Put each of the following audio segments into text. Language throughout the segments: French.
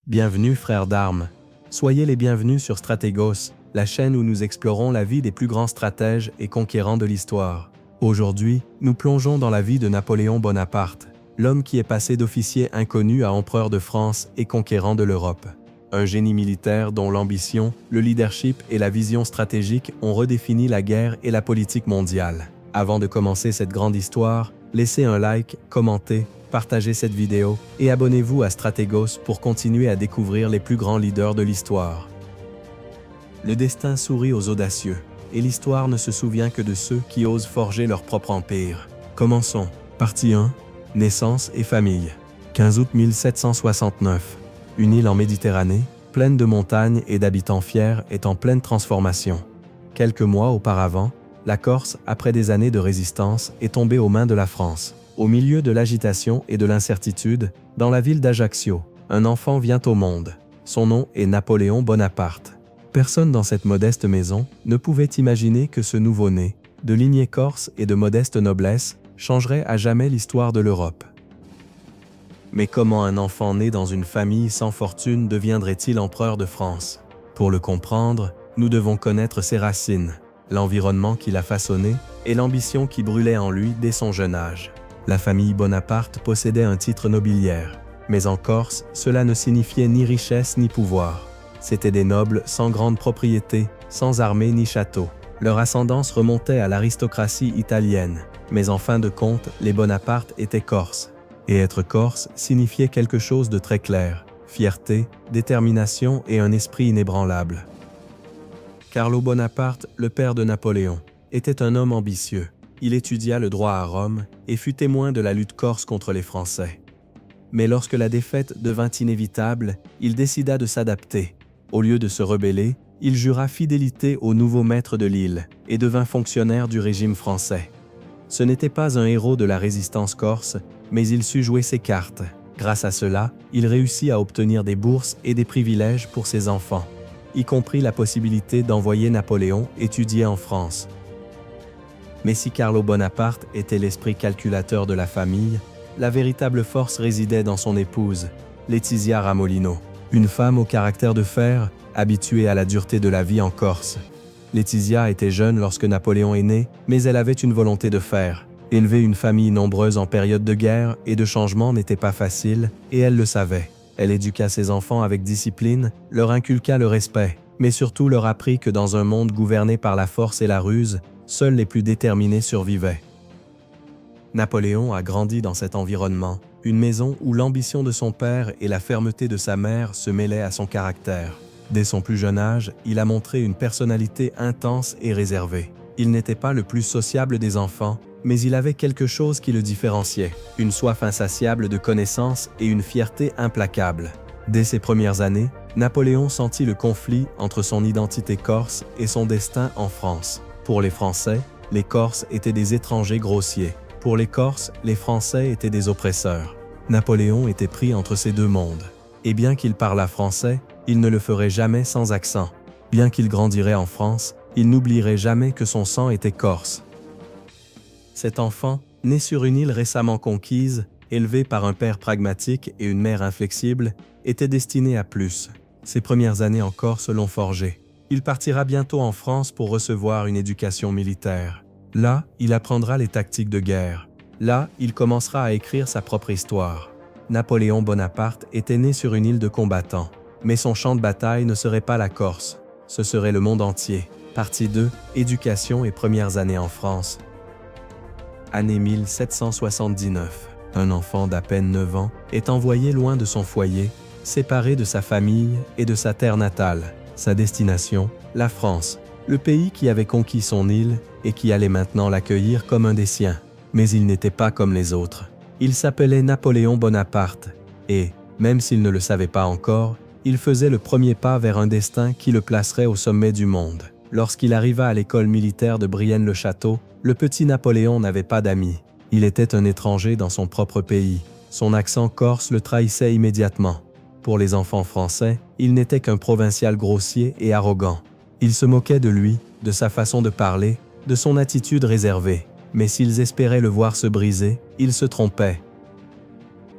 Bienvenue frères d'armes. Soyez les bienvenus sur Stratégos, la chaîne où nous explorons la vie des plus grands stratèges et conquérants de l'histoire. Aujourd'hui, nous plongeons dans la vie de Napoléon Bonaparte, l'homme qui est passé d'officier inconnu à empereur de France et conquérant de l'Europe. Un génie militaire dont l'ambition, le leadership et la vision stratégique ont redéfini la guerre et la politique mondiale. Avant de commencer cette grande histoire, laissez un like, commentez, partagez cette vidéo et abonnez-vous à Stratégos pour continuer à découvrir les plus grands leaders de l'histoire. Le destin sourit aux audacieux, et l'histoire ne se souvient que de ceux qui osent forger leur propre empire. Commençons. Partie 1. Naissance et famille. 15 août 1769. Une île en Méditerranée, pleine de montagnes et d'habitants fiers, est en pleine transformation. Quelques mois auparavant, la Corse, après des années de résistance, est tombée aux mains de la France. Au milieu de l'agitation et de l'incertitude, dans la ville d'Ajaccio, un enfant vient au monde. Son nom est Napoléon Bonaparte. Personne dans cette modeste maison ne pouvait imaginer que ce nouveau-né, de lignée corse et de modeste noblesse, changerait à jamais l'histoire de l'Europe. Mais comment un enfant né dans une famille sans fortune deviendrait-il empereur de France? Pour le comprendre, nous devons connaître ses racines, l'environnement qui l'a façonné et l'ambition qui brûlait en lui dès son jeune âge. La famille Bonaparte possédait un titre nobiliaire, mais en Corse, cela ne signifiait ni richesse ni pouvoir. C'étaient des nobles sans grande propriété, sans armée ni château. Leur ascendance remontait à l'aristocratie italienne, mais en fin de compte, les Bonaparte étaient corses. Et être corse signifiait quelque chose de très clair, fierté, détermination et un esprit inébranlable. Carlo Bonaparte, le père de Napoléon, était un homme ambitieux. Il étudia le droit à Rome et fut témoin de la lutte corse contre les Français. Mais lorsque la défaite devint inévitable, il décida de s'adapter. Au lieu de se rebeller, il jura fidélité au nouveau maître de l'île et devint fonctionnaire du régime français. Ce n'était pas un héros de la résistance corse, mais il sut jouer ses cartes. Grâce à cela, il réussit à obtenir des bourses et des privilèges pour ses enfants, y compris la possibilité d'envoyer Napoléon étudier en France. Mais si Carlo Bonaparte était l'esprit calculateur de la famille, la véritable force résidait dans son épouse, Letizia Ramolino, une femme au caractère de fer, habituée à la dureté de la vie en Corse. Letizia était jeune lorsque Napoléon est né, mais elle avait une volonté de fer. Élever une famille nombreuse en période de guerre et de changement n'était pas facile, et elle le savait. Elle éduqua ses enfants avec discipline, leur inculqua le respect, mais surtout leur apprit que dans un monde gouverné par la force et la ruse, seuls les plus déterminés survivaient. Napoléon a grandi dans cet environnement, une maison où l'ambition de son père et la fermeté de sa mère se mêlaient à son caractère. Dès son plus jeune âge, il a montré une personnalité intense et réservée. Il n'était pas le plus sociable des enfants, mais il avait quelque chose qui le différenciait, une soif insatiable de connaissances et une fierté implacable. Dès ses premières années, Napoléon sentit le conflit entre son identité corse et son destin en France. Pour les Français, les Corses étaient des étrangers grossiers. Pour les Corses, les Français étaient des oppresseurs. Napoléon était pris entre ces deux mondes. Et bien qu'il parlât français, il ne le ferait jamais sans accent. Bien qu'il grandirait en France, il n'oublierait jamais que son sang était corse. Cet enfant, né sur une île récemment conquise, élevé par un père pragmatique et une mère inflexible, était destiné à plus. Ses premières années en Corse l'ont forgé. Il partira bientôt en France pour recevoir une éducation militaire. Là, il apprendra les tactiques de guerre. Là, il commencera à écrire sa propre histoire. Napoléon Bonaparte était né sur une île de combattants. Mais son champ de bataille ne serait pas la Corse. Ce serait le monde entier. Partie 2. Éducation et premières années en France. Année 1779. Un enfant d'à peine 9 ans est envoyé loin de son foyer, séparé de sa famille et de sa terre natale. Sa destination, la France, le pays qui avait conquis son île et qui allait maintenant l'accueillir comme un des siens. Mais il n'était pas comme les autres. Il s'appelait Napoléon Bonaparte et, même s'il ne le savait pas encore, il faisait le premier pas vers un destin qui le placerait au sommet du monde. Lorsqu'il arriva à l'école militaire de Brienne-le-Château, le petit Napoléon n'avait pas d'amis. Il était un étranger dans son propre pays. Son accent corse le trahissait immédiatement. Pour les enfants français, il n'était qu'un provincial grossier et arrogant. Ils se moquaient de lui, de sa façon de parler, de son attitude réservée. Mais s'ils espéraient le voir se briser, ils se trompaient.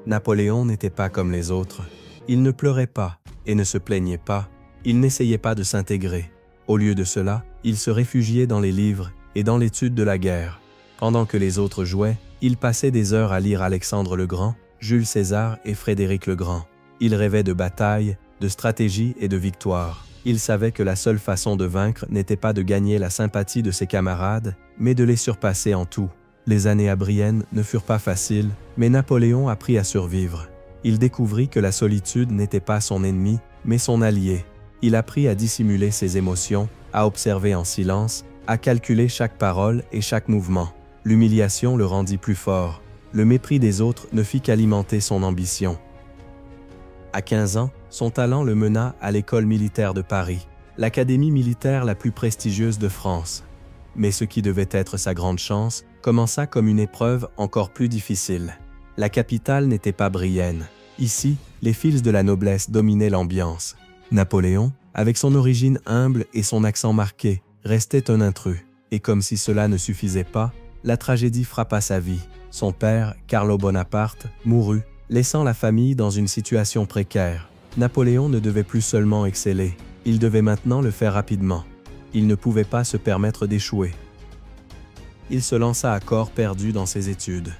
Napoléon n'était pas comme les autres. Il ne pleurait pas et ne se plaignait pas. Il n'essayait pas de s'intégrer. Au lieu de cela, il se réfugiait dans les livres et dans l'étude de la guerre. Pendant que les autres jouaient, il passait des heures à lire Alexandre le Grand, Jules César et Frédéric le Grand. Il rêvait de batailles, de stratégie et de victoire. Il savait que la seule façon de vaincre n'était pas de gagner la sympathie de ses camarades, mais de les surpasser en tout. Les années à Brienne ne furent pas faciles, mais Napoléon apprit à survivre. Il découvrit que la solitude n'était pas son ennemi, mais son allié. Il apprit à dissimuler ses émotions, à observer en silence, à calculer chaque parole et chaque mouvement. L'humiliation le rendit plus fort. Le mépris des autres ne fit qu'alimenter son ambition. À 15 ans, son talent le mena à l'école militaire de Paris, l'académie militaire la plus prestigieuse de France. Mais ce qui devait être sa grande chance commença comme une épreuve encore plus difficile. La capitale n'était pas Brienne. Ici, les fils de la noblesse dominaient l'ambiance. Napoléon, avec son origine humble et son accent marqué, restait un intrus. Et comme si cela ne suffisait pas, la tragédie frappa sa vie. Son père, Carlo Bonaparte, mourut, laissant la famille dans une situation précaire. Napoléon ne devait plus seulement exceller, il devait maintenant le faire rapidement. Il ne pouvait pas se permettre d'échouer. Il se lança à corps perdu dans ses études.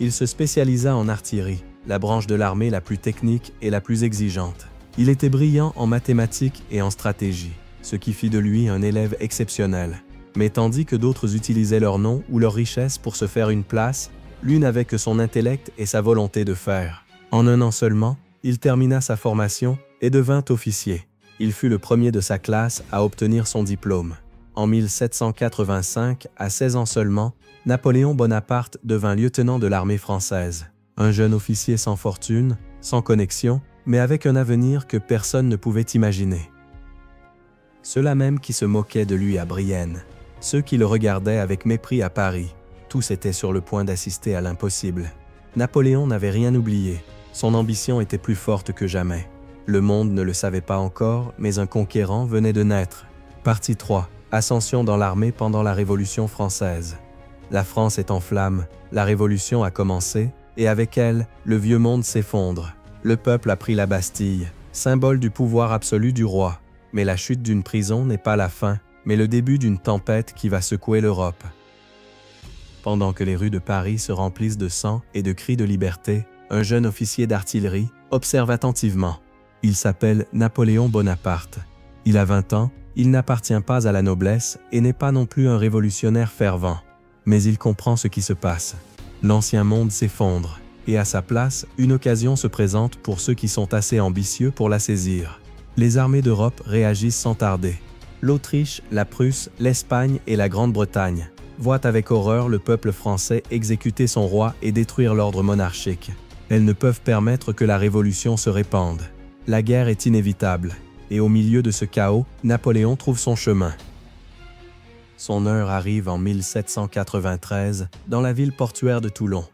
Il se spécialisa en artillerie, la branche de l'armée la plus technique et la plus exigeante. Il était brillant en mathématiques et en stratégie, ce qui fit de lui un élève exceptionnel. Mais tandis que d'autres utilisaient leur nom ou leur richesse pour se faire une place, lui n'avait que son intellect et sa volonté de faire. En un an seulement, il termina sa formation et devint officier. Il fut le premier de sa classe à obtenir son diplôme. En 1785, à 16 ans seulement, Napoléon Bonaparte devint lieutenant de l'armée française. Un jeune officier sans fortune, sans connexion, mais avec un avenir que personne ne pouvait imaginer. Ceux-là même qui se moquaient de lui à Brienne, ceux qui le regardaient avec mépris à Paris, tous étaient sur le point d'assister à l'impossible. Napoléon n'avait rien oublié. Son ambition était plus forte que jamais. Le monde ne le savait pas encore, mais un conquérant venait de naître. Partie 3. Ascension dans l'armée pendant la Révolution française. La France est en flammes, la Révolution a commencé, et avec elle, le vieux monde s'effondre. Le peuple a pris la Bastille, symbole du pouvoir absolu du roi. Mais la chute d'une prison n'est pas la fin, mais le début d'une tempête qui va secouer l'Europe. Pendant que les rues de Paris se remplissent de sang et de cris de liberté, un jeune officier d'artillerie observe attentivement. Il s'appelle Napoléon Bonaparte. Il a 20 ans, il n'appartient pas à la noblesse et n'est pas non plus un révolutionnaire fervent. Mais il comprend ce qui se passe. L'ancien monde s'effondre, et à sa place, une occasion se présente pour ceux qui sont assez ambitieux pour la saisir. Les armées d'Europe réagissent sans tarder. L'Autriche, la Prusse, l'Espagne et la Grande-Bretagne voient avec horreur le peuple français exécuter son roi et détruire l'ordre monarchique. Elles ne peuvent permettre que la révolution se répande. La guerre est inévitable, et au milieu de ce chaos, Napoléon trouve son chemin. Son heure arrive en 1793 dans la ville portuaire de Toulon.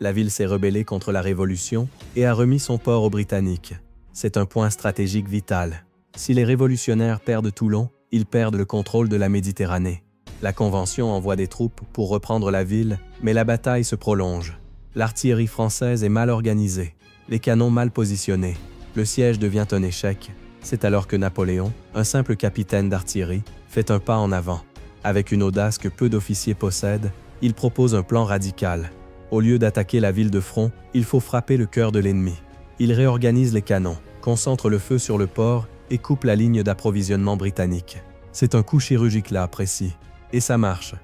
La ville s'est rebellée contre la Révolution et a remis son port aux Britanniques. C'est un point stratégique vital. Si les révolutionnaires perdent Toulon, ils perdent le contrôle de la Méditerranée. La Convention envoie des troupes pour reprendre la ville, mais la bataille se prolonge. L'artillerie française est mal organisée, les canons mal positionnés. Le siège devient un échec. C'est alors que Napoléon, un simple capitaine d'artillerie, fait un pas en avant. Avec une audace que peu d'officiers possèdent, il propose un plan radical. Au lieu d'attaquer la ville de front, il faut frapper le cœur de l'ennemi. Il réorganise les canons, concentre le feu sur le port et coupe la ligne d'approvisionnement britannique. C'est un coup chirurgical précis. Et ça marche.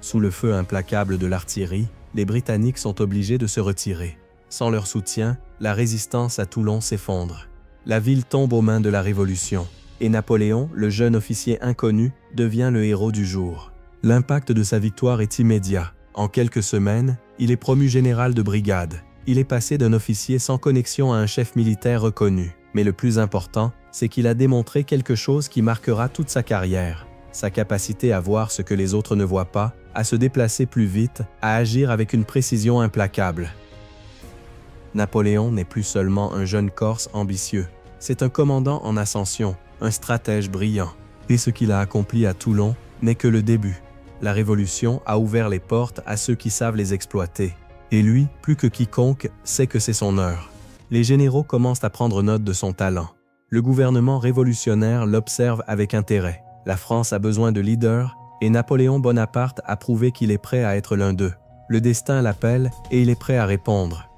Sous le feu implacable de l'artillerie, les Britanniques sont obligés de se retirer. Sans leur soutien, la résistance à Toulon s'effondre. La ville tombe aux mains de la Révolution, et Napoléon, le jeune officier inconnu, devient le héros du jour. L'impact de sa victoire est immédiat. En quelques semaines, il est promu général de brigade. Il est passé d'un officier sans connexion à un chef militaire reconnu. Mais le plus important, c'est qu'il a démontré quelque chose qui marquera toute sa carrière. Sa capacité à voir ce que les autres ne voient pas, à se déplacer plus vite, à agir avec une précision implacable. Napoléon n'est plus seulement un jeune Corse ambitieux. C'est un commandant en ascension, un stratège brillant. Et ce qu'il a accompli à Toulon n'est que le début. La Révolution a ouvert les portes à ceux qui savent les exploiter. Et lui, plus que quiconque, sait que c'est son heure. Les généraux commencent à prendre note de son talent. Le gouvernement révolutionnaire l'observe avec intérêt. La France a besoin de leaders, et Napoléon Bonaparte a prouvé qu'il est prêt à être l'un d'eux. Le destin l'appelle et il est prêt à répondre.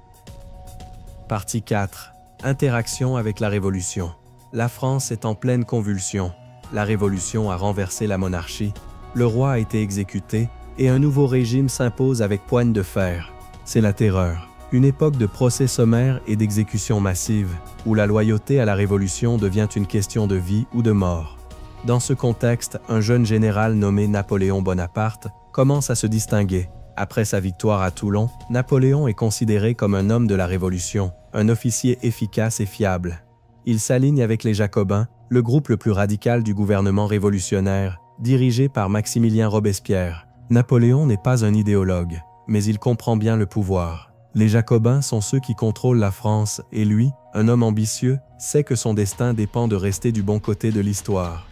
Partie 4. Interaction avec la Révolution. La France est en pleine convulsion. La Révolution a renversé la monarchie, le roi a été exécuté et un nouveau régime s'impose avec poigne de fer. C'est la terreur. Une époque de procès sommaires et d'exécutions massives, où la loyauté à la Révolution devient une question de vie ou de mort. Dans ce contexte, un jeune général nommé Napoléon Bonaparte commence à se distinguer. Après sa victoire à Toulon, Napoléon est considéré comme un homme de la Révolution, un officier efficace et fiable. Il s'aligne avec les Jacobins, le groupe le plus radical du gouvernement révolutionnaire, dirigé par Maximilien Robespierre. Napoléon n'est pas un idéologue, mais il comprend bien le pouvoir. Les Jacobins sont ceux qui contrôlent la France et lui, un homme ambitieux, sait que son destin dépend de rester du bon côté de l'histoire.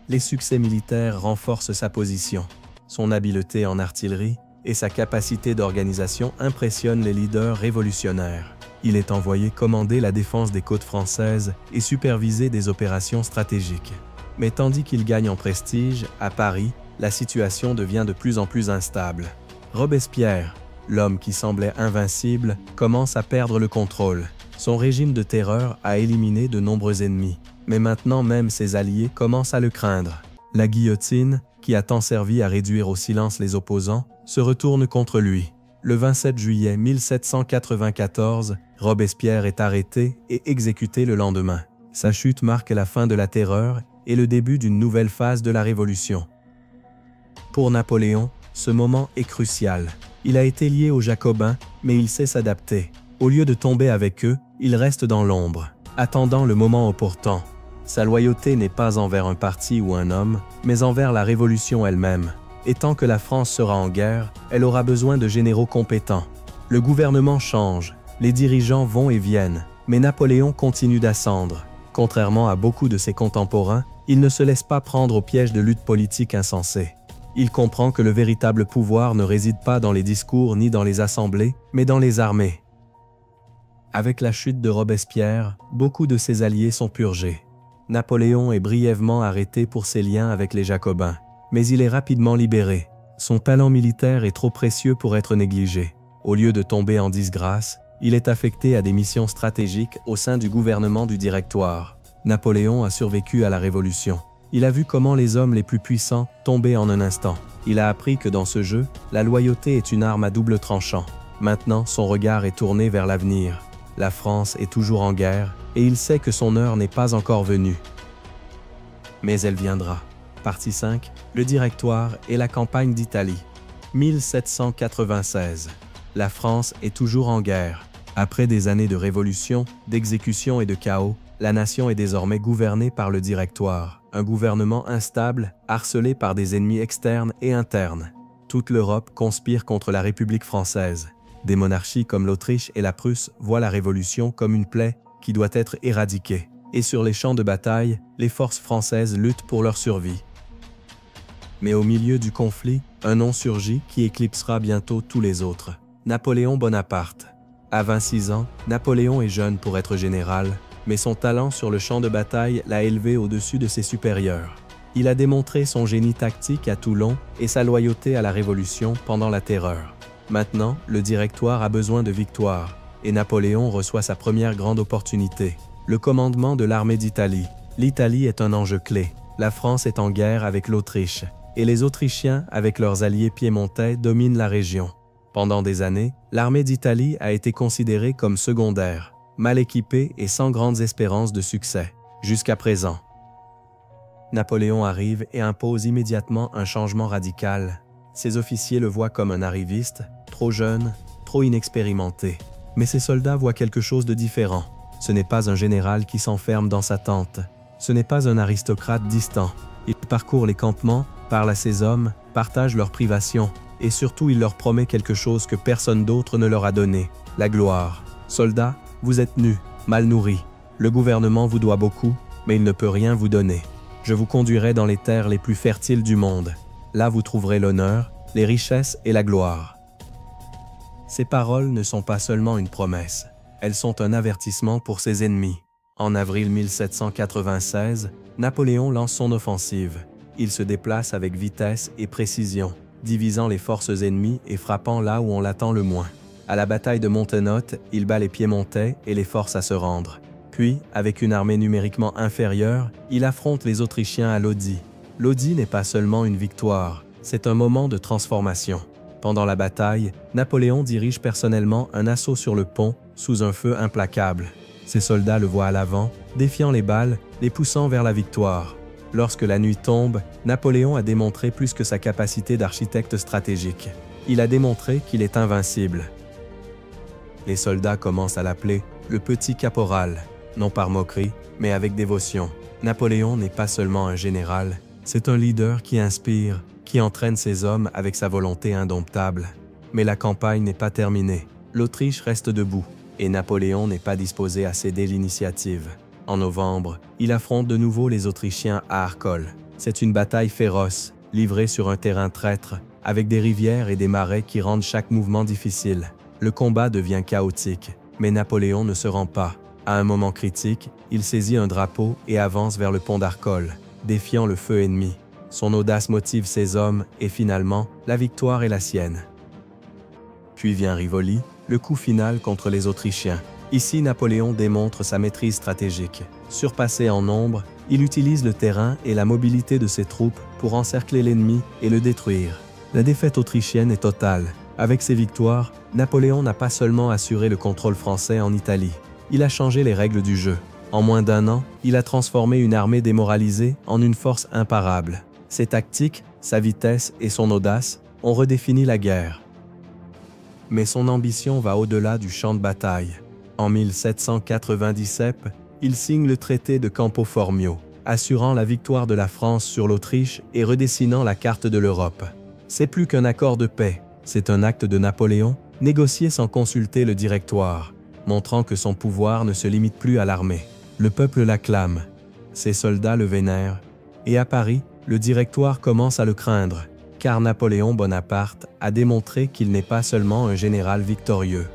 Les succès militaires renforcent sa position. Son habileté en artillerie et sa capacité d'organisation impressionnent les leaders révolutionnaires. Il est envoyé commander la défense des côtes françaises et superviser des opérations stratégiques. Mais tandis qu'il gagne en prestige, à Paris, la situation devient de plus en plus instable. Robespierre, l'homme qui semblait invincible, commence à perdre le contrôle. Son régime de terreur a éliminé de nombreux ennemis. Mais maintenant même ses alliés commencent à le craindre. La guillotine, qui a tant servi à réduire au silence les opposants, se retourne contre lui. Le 27 juillet 1794, Robespierre est arrêté et exécuté le lendemain. Sa chute marque la fin de la terreur et le début d'une nouvelle phase de la Révolution. Pour Napoléon, ce moment est crucial. Il a été lié aux Jacobins, mais il sait s'adapter. Au lieu de tomber avec eux, il reste dans l'ombre, attendant le moment opportun. Sa loyauté n'est pas envers un parti ou un homme, mais envers la Révolution elle-même. Et tant que la France sera en guerre, elle aura besoin de généraux compétents. Le gouvernement change, les dirigeants vont et viennent, mais Napoléon continue d'ascendre. Contrairement à beaucoup de ses contemporains, il ne se laisse pas prendre au piège de luttes politiques insensées. Il comprend que le véritable pouvoir ne réside pas dans les discours ni dans les assemblées, mais dans les armées. Avec la chute de Robespierre, beaucoup de ses alliés sont purgés. Napoléon est brièvement arrêté pour ses liens avec les Jacobins, mais il est rapidement libéré. Son talent militaire est trop précieux pour être négligé. Au lieu de tomber en disgrâce, il est affecté à des missions stratégiques au sein du gouvernement du Directoire. Napoléon a survécu à la Révolution. Il a vu comment les hommes les plus puissants tombaient en un instant. Il a appris que dans ce jeu, la loyauté est une arme à double tranchant. Maintenant, son regard est tourné vers l'avenir. La France est toujours en guerre et il sait que son heure n'est pas encore venue. Mais elle viendra. Partie 5. Le Directoire et la campagne d'Italie. 1796. La France est toujours en guerre. Après des années de révolution, d'exécution et de chaos, la nation est désormais gouvernée par le Directoire, un gouvernement instable, harcelé par des ennemis externes et internes. Toute l'Europe conspire contre la République française. Des monarchies comme l'Autriche et la Prusse voient la Révolution comme une plaie qui doit être éradiquée. Et sur les champs de bataille, les forces françaises luttent pour leur survie. Mais au milieu du conflit, un nom surgit qui éclipsera bientôt tous les autres. Napoléon Bonaparte. À 26 ans, Napoléon est jeune pour être général, mais son talent sur le champ de bataille l'a élevé au-dessus de ses supérieurs. Il a démontré son génie tactique à Toulon et sa loyauté à la Révolution pendant la Terreur. Maintenant, le Directoire a besoin de victoires, et Napoléon reçoit sa première grande opportunité, le commandement de l'armée d'Italie. L'Italie est un enjeu clé. La France est en guerre avec l'Autriche, et les Autrichiens, avec leurs alliés piémontais, dominent la région. Pendant des années, l'armée d'Italie a été considérée comme secondaire, mal équipée et sans grandes espérances de succès, jusqu'à présent. Napoléon arrive et impose immédiatement un changement radical. Ses officiers le voient comme un arriviste, trop jeune, trop inexpérimenté. Mais ses soldats voient quelque chose de différent. Ce n'est pas un général qui s'enferme dans sa tente. Ce n'est pas un aristocrate distant. Il parcourt les campements, parle à ses hommes, partage leurs privations, et surtout il leur promet quelque chose que personne d'autre ne leur a donné, la gloire. Soldats, vous êtes nus, mal nourris. Le gouvernement vous doit beaucoup, mais il ne peut rien vous donner. Je vous conduirai dans les terres les plus fertiles du monde. Là vous trouverez l'honneur, les richesses et la gloire. Ces paroles ne sont pas seulement une promesse. elles sont un avertissement pour ses ennemis. En avril 1796, Napoléon lance son offensive. Il se déplace avec vitesse et précision, divisant les forces ennemies et frappant là où on l'attend le moins. À la bataille de Montenotte, il bat les Piémontais et les force à se rendre. Puis, avec une armée numériquement inférieure, il affronte les Autrichiens à Lodi. Lodi n'est pas seulement une victoire, c'est un moment de transformation. Pendant la bataille, Napoléon dirige personnellement un assaut sur le pont sous un feu implacable. Ses soldats le voient à l'avant, défiant les balles, les poussant vers la victoire. Lorsque la nuit tombe, Napoléon a démontré plus que sa capacité d'architecte stratégique. Il a démontré qu'il est invincible. Les soldats commencent à l'appeler le petit caporal, non par moquerie, mais avec dévotion. Napoléon n'est pas seulement un général, c'est un leader qui inspire, qui entraîne ses hommes avec sa volonté indomptable. Mais la campagne n'est pas terminée. L'Autriche reste debout, et Napoléon n'est pas disposé à céder l'initiative. En novembre, il affronte de nouveau les Autrichiens à Arcole. C'est une bataille féroce, livrée sur un terrain traître, avec des rivières et des marais qui rendent chaque mouvement difficile. Le combat devient chaotique, mais Napoléon ne se rend pas. À un moment critique, il saisit un drapeau et avance vers le pont d'Arcole, défiant le feu ennemi. Son audace motive ses hommes et finalement, la victoire est la sienne. Puis vient Rivoli, le coup final contre les Autrichiens. Ici, Napoléon démontre sa maîtrise stratégique. Surpassé en nombre, il utilise le terrain et la mobilité de ses troupes pour encercler l'ennemi et le détruire. La défaite autrichienne est totale. Avec ses victoires, Napoléon n'a pas seulement assuré le contrôle français en Italie. Il a changé les règles du jeu. En moins d'un an, il a transformé une armée démoralisée en une force imparable. Ses tactiques, sa vitesse et son audace ont redéfini la guerre. Mais son ambition va au-delà du champ de bataille. En 1797, il signe le traité de Campo Formio, assurant la victoire de la France sur l'Autriche et redessinant la carte de l'Europe. C'est plus qu'un accord de paix, c'est un acte de Napoléon, négocié sans consulter le Directoire, montrant que son pouvoir ne se limite plus à l'armée. Le peuple l'acclame, ses soldats le vénèrent, et à Paris, le Directoire commence à le craindre, car Napoléon Bonaparte a démontré qu'il n'est pas seulement un général victorieux.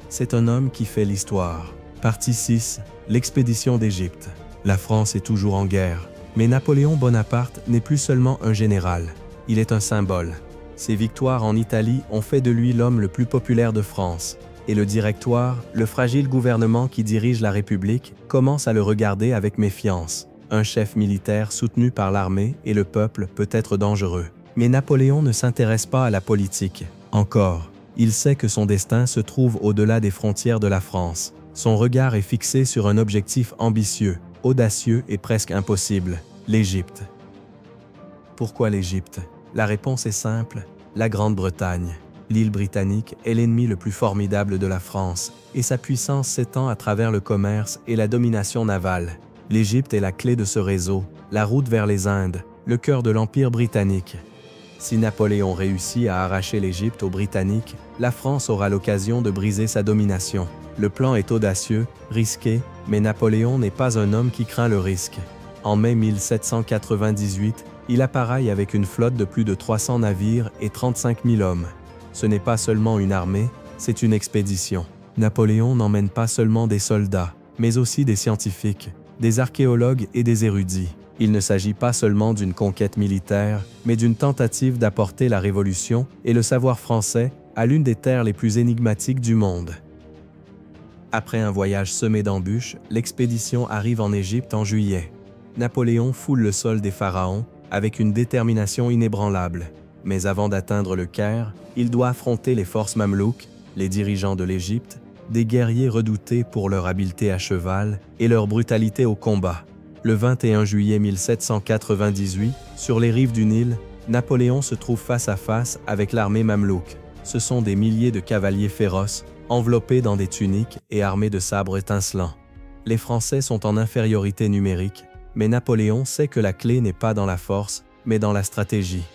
C'est un homme qui fait l'histoire. Partie 6, l'expédition d'Égypte. La France est toujours en guerre, mais Napoléon Bonaparte n'est plus seulement un général, il est un symbole. Ses victoires en Italie ont fait de lui l'homme le plus populaire de France, et le Directoire, le fragile gouvernement qui dirige la République, commence à le regarder avec méfiance. Un chef militaire soutenu par l'armée et le peuple peut être dangereux. Mais Napoléon ne s'intéresse pas à la politique. Encore, il sait que son destin se trouve au-delà des frontières de la France. Son regard est fixé sur un objectif ambitieux, audacieux et presque impossible, l'Égypte. Pourquoi l'Égypte? La réponse est simple, la Grande-Bretagne. L'île britannique est l'ennemi le plus formidable de la France, et sa puissance s'étend à travers le commerce et la domination navale. L'Égypte est la clé de ce réseau, la route vers les Indes, le cœur de l'Empire britannique. Si Napoléon réussit à arracher l'Égypte aux Britanniques, la France aura l'occasion de briser sa domination. Le plan est audacieux, risqué, mais Napoléon n'est pas un homme qui craint le risque. En mai 1798, il appareille avec une flotte de plus de 300 navires et 35 000 hommes. Ce n'est pas seulement une armée, c'est une expédition. Napoléon n'emmène pas seulement des soldats, mais aussi des scientifiques, des archéologues et des érudits. Il ne s'agit pas seulement d'une conquête militaire, mais d'une tentative d'apporter la révolution et le savoir français à l'une des terres les plus énigmatiques du monde. Après un voyage semé d'embûches, l'expédition arrive en Égypte en juillet. Napoléon foule le sol des pharaons avec une détermination inébranlable. Mais avant d'atteindre le Caire, il doit affronter les forces mamelouks, les dirigeants de l'Égypte, des guerriers redoutés pour leur habileté à cheval et leur brutalité au combat. Le 21 juillet 1798, sur les rives du Nil, Napoléon se trouve face à face avec l'armée mamelouk. Ce sont des milliers de cavaliers féroces, enveloppés dans des tuniques et armés de sabres étincelants. Les Français sont en infériorité numérique, mais Napoléon sait que la clé n'est pas dans la force, mais dans la stratégie.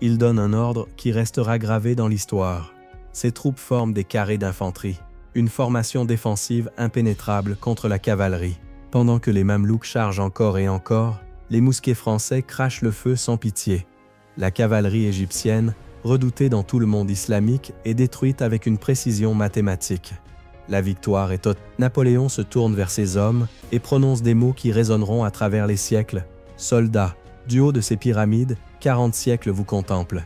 Il donne un ordre qui restera gravé dans l'histoire. Ses troupes forment des carrés d'infanterie, une formation défensive impénétrable contre la cavalerie. Pendant que les Mamelouks chargent encore et encore, les mousquets français crachent le feu sans pitié. La cavalerie égyptienne, redoutée dans tout le monde islamique et détruite avec une précision mathématique. La victoire est totale. Napoléon se tourne vers ses hommes et prononce des mots qui résonneront à travers les siècles. « Soldats, du haut de ces pyramides, 40 siècles vous contemplent. »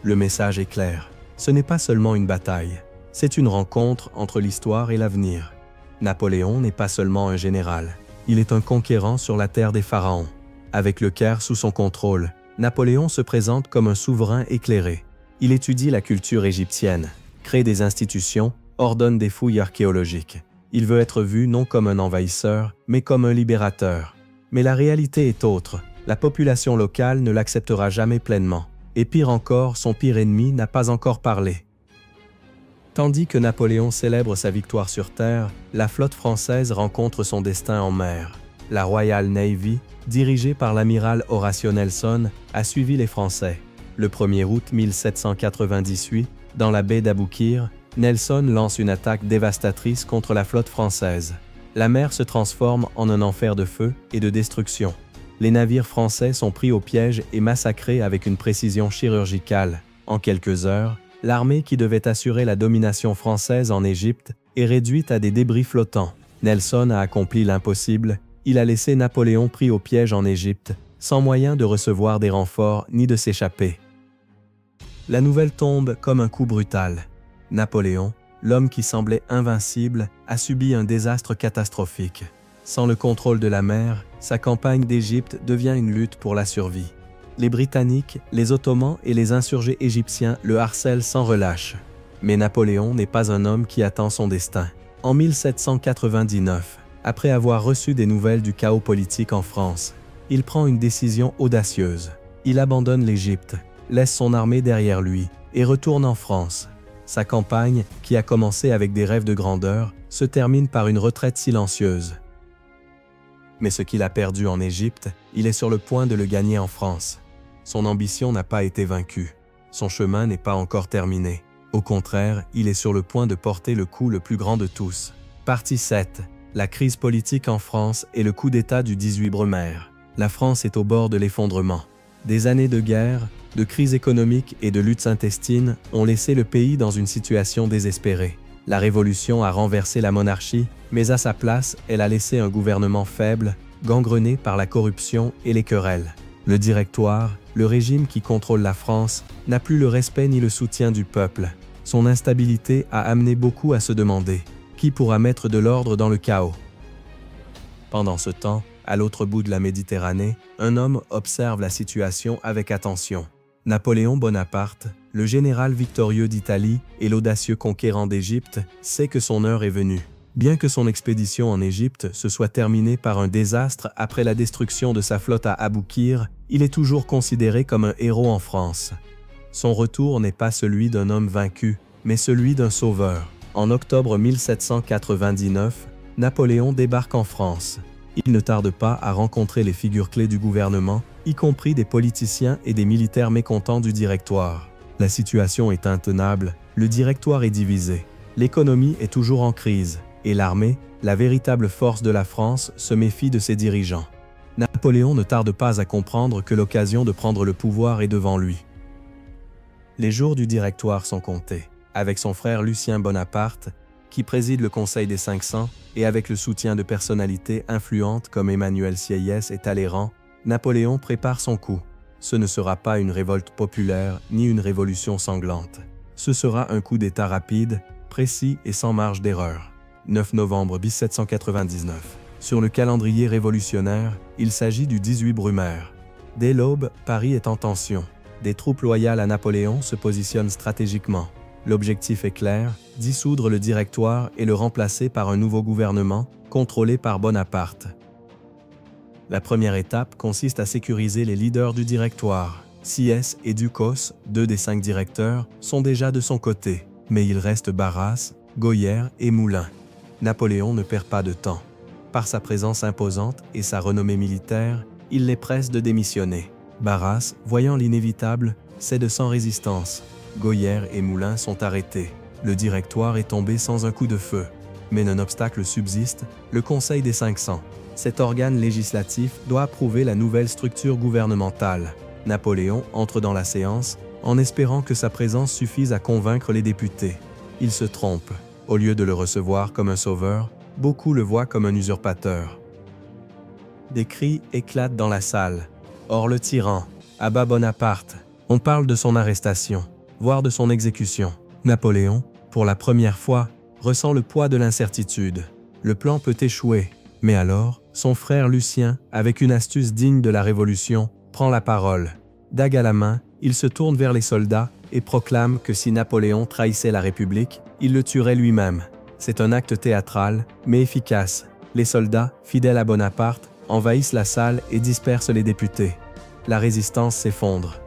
Le message est clair. Ce n'est pas seulement une bataille, c'est une rencontre entre l'histoire et l'avenir. Napoléon n'est pas seulement un général, il est un conquérant sur la terre des pharaons. Avec le Caire sous son contrôle, Napoléon se présente comme un souverain éclairé. Il étudie la culture égyptienne, crée des institutions, ordonne des fouilles archéologiques. Il veut être vu non comme un envahisseur, mais comme un libérateur. Mais la réalité est autre. La population locale ne l'acceptera jamais pleinement. Et pire encore, son pire ennemi n'a pas encore parlé. Tandis que Napoléon célèbre sa victoire sur terre, la flotte française rencontre son destin en mer. La Royal Navy, dirigée par l'amiral Horatio Nelson, a suivi les Français. Le 1er août 1798, dans la baie d'Aboukir, Nelson lance une attaque dévastatrice contre la flotte française. La mer se transforme en un enfer de feu et de destruction. Les navires français sont pris au piège et massacrés avec une précision chirurgicale. En quelques heures, l'armée qui devait assurer la domination française en Égypte est réduite à des débris flottants. Nelson a accompli l'impossible, il a laissé Napoléon pris au piège en Égypte, sans moyen de recevoir des renforts ni de s'échapper. La nouvelle tombe comme un coup brutal. Napoléon, l'homme qui semblait invincible, a subi un désastre catastrophique. Sans le contrôle de la mer, sa campagne d'Égypte devient une lutte pour la survie. Les Britanniques, les Ottomans et les insurgés égyptiens le harcèlent sans relâche. Mais Napoléon n'est pas un homme qui attend son destin. En 1799, après avoir reçu des nouvelles du chaos politique en France, il prend une décision audacieuse. Il abandonne l'Égypte, laisse son armée derrière lui et retourne en France. Sa campagne, qui a commencé avec des rêves de grandeur, se termine par une retraite silencieuse. Mais ce qu'il a perdu en Égypte, il est sur le point de le gagner en France. Son ambition n'a pas été vaincue. Son chemin n'est pas encore terminé. Au contraire, il est sur le point de porter le coup le plus grand de tous. Partie 7. La crise politique en France et le coup d'État du 18 Brumaire. La France est au bord de l'effondrement. Des années de guerre, de crise économique et de luttes intestines ont laissé le pays dans une situation désespérée. La Révolution a renversé la monarchie, mais à sa place, elle a laissé un gouvernement faible, gangrené par la corruption et les querelles. Le Directoire, le régime qui contrôle la France, n'a plus le respect ni le soutien du peuple. Son instabilité a amené beaucoup à se demander « Qui pourra mettre de l'ordre dans le chaos ?» Pendant ce temps, à l'autre bout de la Méditerranée, un homme observe la situation avec attention. Napoléon Bonaparte, le général victorieux d'Italie et l'audacieux conquérant d'Égypte, sait que son heure est venue. Bien que son expédition en Égypte se soit terminée par un désastre après la destruction de sa flotte à Aboukir, il est toujours considéré comme un héros en France. Son retour n'est pas celui d'un homme vaincu, mais celui d'un sauveur. En octobre 1799, Napoléon débarque en France. Il ne tarde pas à rencontrer les figures clés du gouvernement, y compris des politiciens et des militaires mécontents du Directoire. La situation est intenable, le Directoire est divisé, l'économie est toujours en crise, et l'armée, la véritable force de la France, se méfie de ses dirigeants. Napoléon ne tarde pas à comprendre que l'occasion de prendre le pouvoir est devant lui. Les jours du Directoire sont comptés. Avec son frère Lucien Bonaparte, qui préside le Conseil des 500, et avec le soutien de personnalités influentes comme Emmanuel Sieyès et Talleyrand, Napoléon prépare son coup. Ce ne sera pas une révolte populaire ni une révolution sanglante. Ce sera un coup d'État rapide, précis et sans marge d'erreur. 9 novembre 1799. Sur le calendrier révolutionnaire, il s'agit du 18 Brumaire. Dès l'aube, Paris est en tension. Des troupes loyales à Napoléon se positionnent stratégiquement. L'objectif est clair, dissoudre le Directoire et le remplacer par un nouveau gouvernement, contrôlé par Bonaparte. La première étape consiste à sécuriser les leaders du Directoire. Sieyès et Ducos, 2 des 5 directeurs, sont déjà de son côté, mais il reste Barras, Goyer et Moulin. Napoléon ne perd pas de temps. Par sa présence imposante et sa renommée militaire, il les presse de démissionner. Barras, voyant l'inévitable, cède sans résistance. Goyer et Moulin sont arrêtés. Le Directoire est tombé sans un coup de feu. Mais un obstacle subsiste, le Conseil des 500. Cet organe législatif doit approuver la nouvelle structure gouvernementale. Napoléon entre dans la séance, en espérant que sa présence suffise à convaincre les députés. Il se trompe. Au lieu de le recevoir comme un sauveur, beaucoup le voient comme un usurpateur. Des cris éclatent dans la salle. Or le tyran, à bas Bonaparte, on parle de son arrestation, voire de son exécution. Napoléon, pour la première fois, ressent le poids de l'incertitude. Le plan peut échouer, mais alors, son frère Lucien, avec une astuce digne de la Révolution, prend la parole. Dague à la main, il se tourne vers les soldats et proclame que si Napoléon trahissait la République, il le tuerait lui-même. C'est un acte théâtral, mais efficace. Les soldats, fidèles à Bonaparte, envahissent la salle et dispersent les députés. La résistance s'effondre.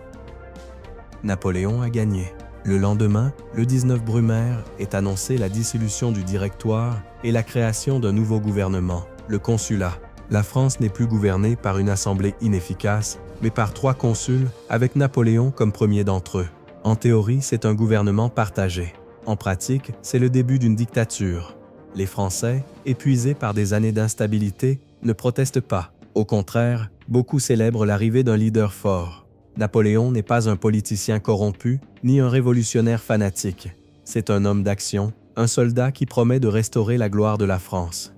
Napoléon a gagné. Le lendemain, le 19 Brumaire, est annoncée la dissolution du Directoire et la création d'un nouveau gouvernement, le Consulat. La France n'est plus gouvernée par une assemblée inefficace, mais par 3 consuls, avec Napoléon comme premier d'entre eux. En théorie, c'est un gouvernement partagé. En pratique, c'est le début d'une dictature. Les Français, épuisés par des années d'instabilité, ne protestent pas. Au contraire, beaucoup célèbrent l'arrivée d'un leader fort. Napoléon n'est pas un politicien corrompu, ni un révolutionnaire fanatique. C'est un homme d'action, un soldat qui promet de restaurer la gloire de la France.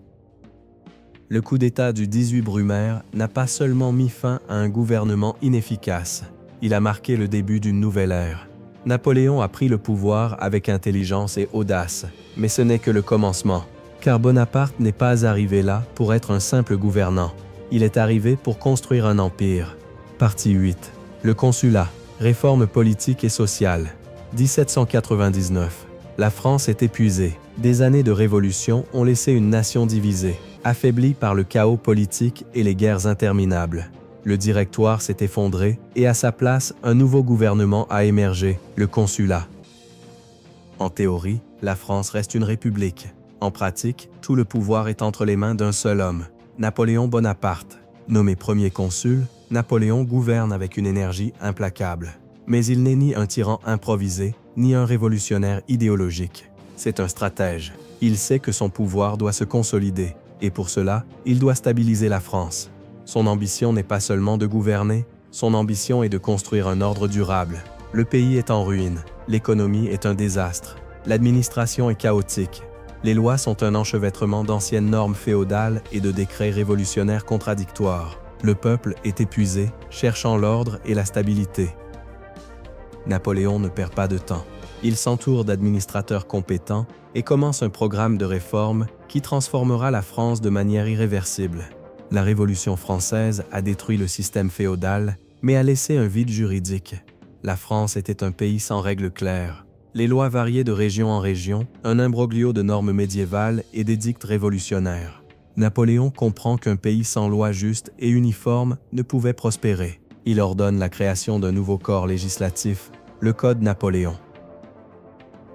Le coup d'État du 18 Brumaire n'a pas seulement mis fin à un gouvernement inefficace, il a marqué le début d'une nouvelle ère. Napoléon a pris le pouvoir avec intelligence et audace, mais ce n'est que le commencement. Car Bonaparte n'est pas arrivé là pour être un simple gouvernant. Il est arrivé pour construire un empire. Partie 8. Le Consulat. Réforme politique et sociale. 1799. La France est épuisée. Des années de révolution ont laissé une nation divisée, affaiblie par le chaos politique et les guerres interminables. Le Directoire s'est effondré et à sa place, un nouveau gouvernement a émergé, le Consulat. En théorie, la France reste une république. En pratique, tout le pouvoir est entre les mains d'un seul homme, Napoléon Bonaparte. Nommé premier consul, Napoléon gouverne avec une énergie implacable. Mais il n'est ni un tyran improvisé, ni un révolutionnaire idéologique. C'est un stratège. Il sait que son pouvoir doit se consolider, et pour cela, il doit stabiliser la France. Son ambition n'est pas seulement de gouverner, son ambition est de construire un ordre durable. Le pays est en ruine, l'économie est un désastre, l'administration est chaotique. Les lois sont un enchevêtrement d'anciennes normes féodales et de décrets révolutionnaires contradictoires. Le peuple est épuisé, cherchant l'ordre et la stabilité. Napoléon ne perd pas de temps. Il s'entoure d'administrateurs compétents et commence un programme de réforme qui transformera la France de manière irréversible. La Révolution française a détruit le système féodal, mais a laissé un vide juridique. La France était un pays sans règles claires. Les lois variaient de région en région, un imbroglio de normes médiévales et d'édicts révolutionnaires. Napoléon comprend qu'un pays sans loi juste et uniforme ne pouvait prospérer. Il ordonne la création d'un nouveau corps législatif, le Code Napoléon.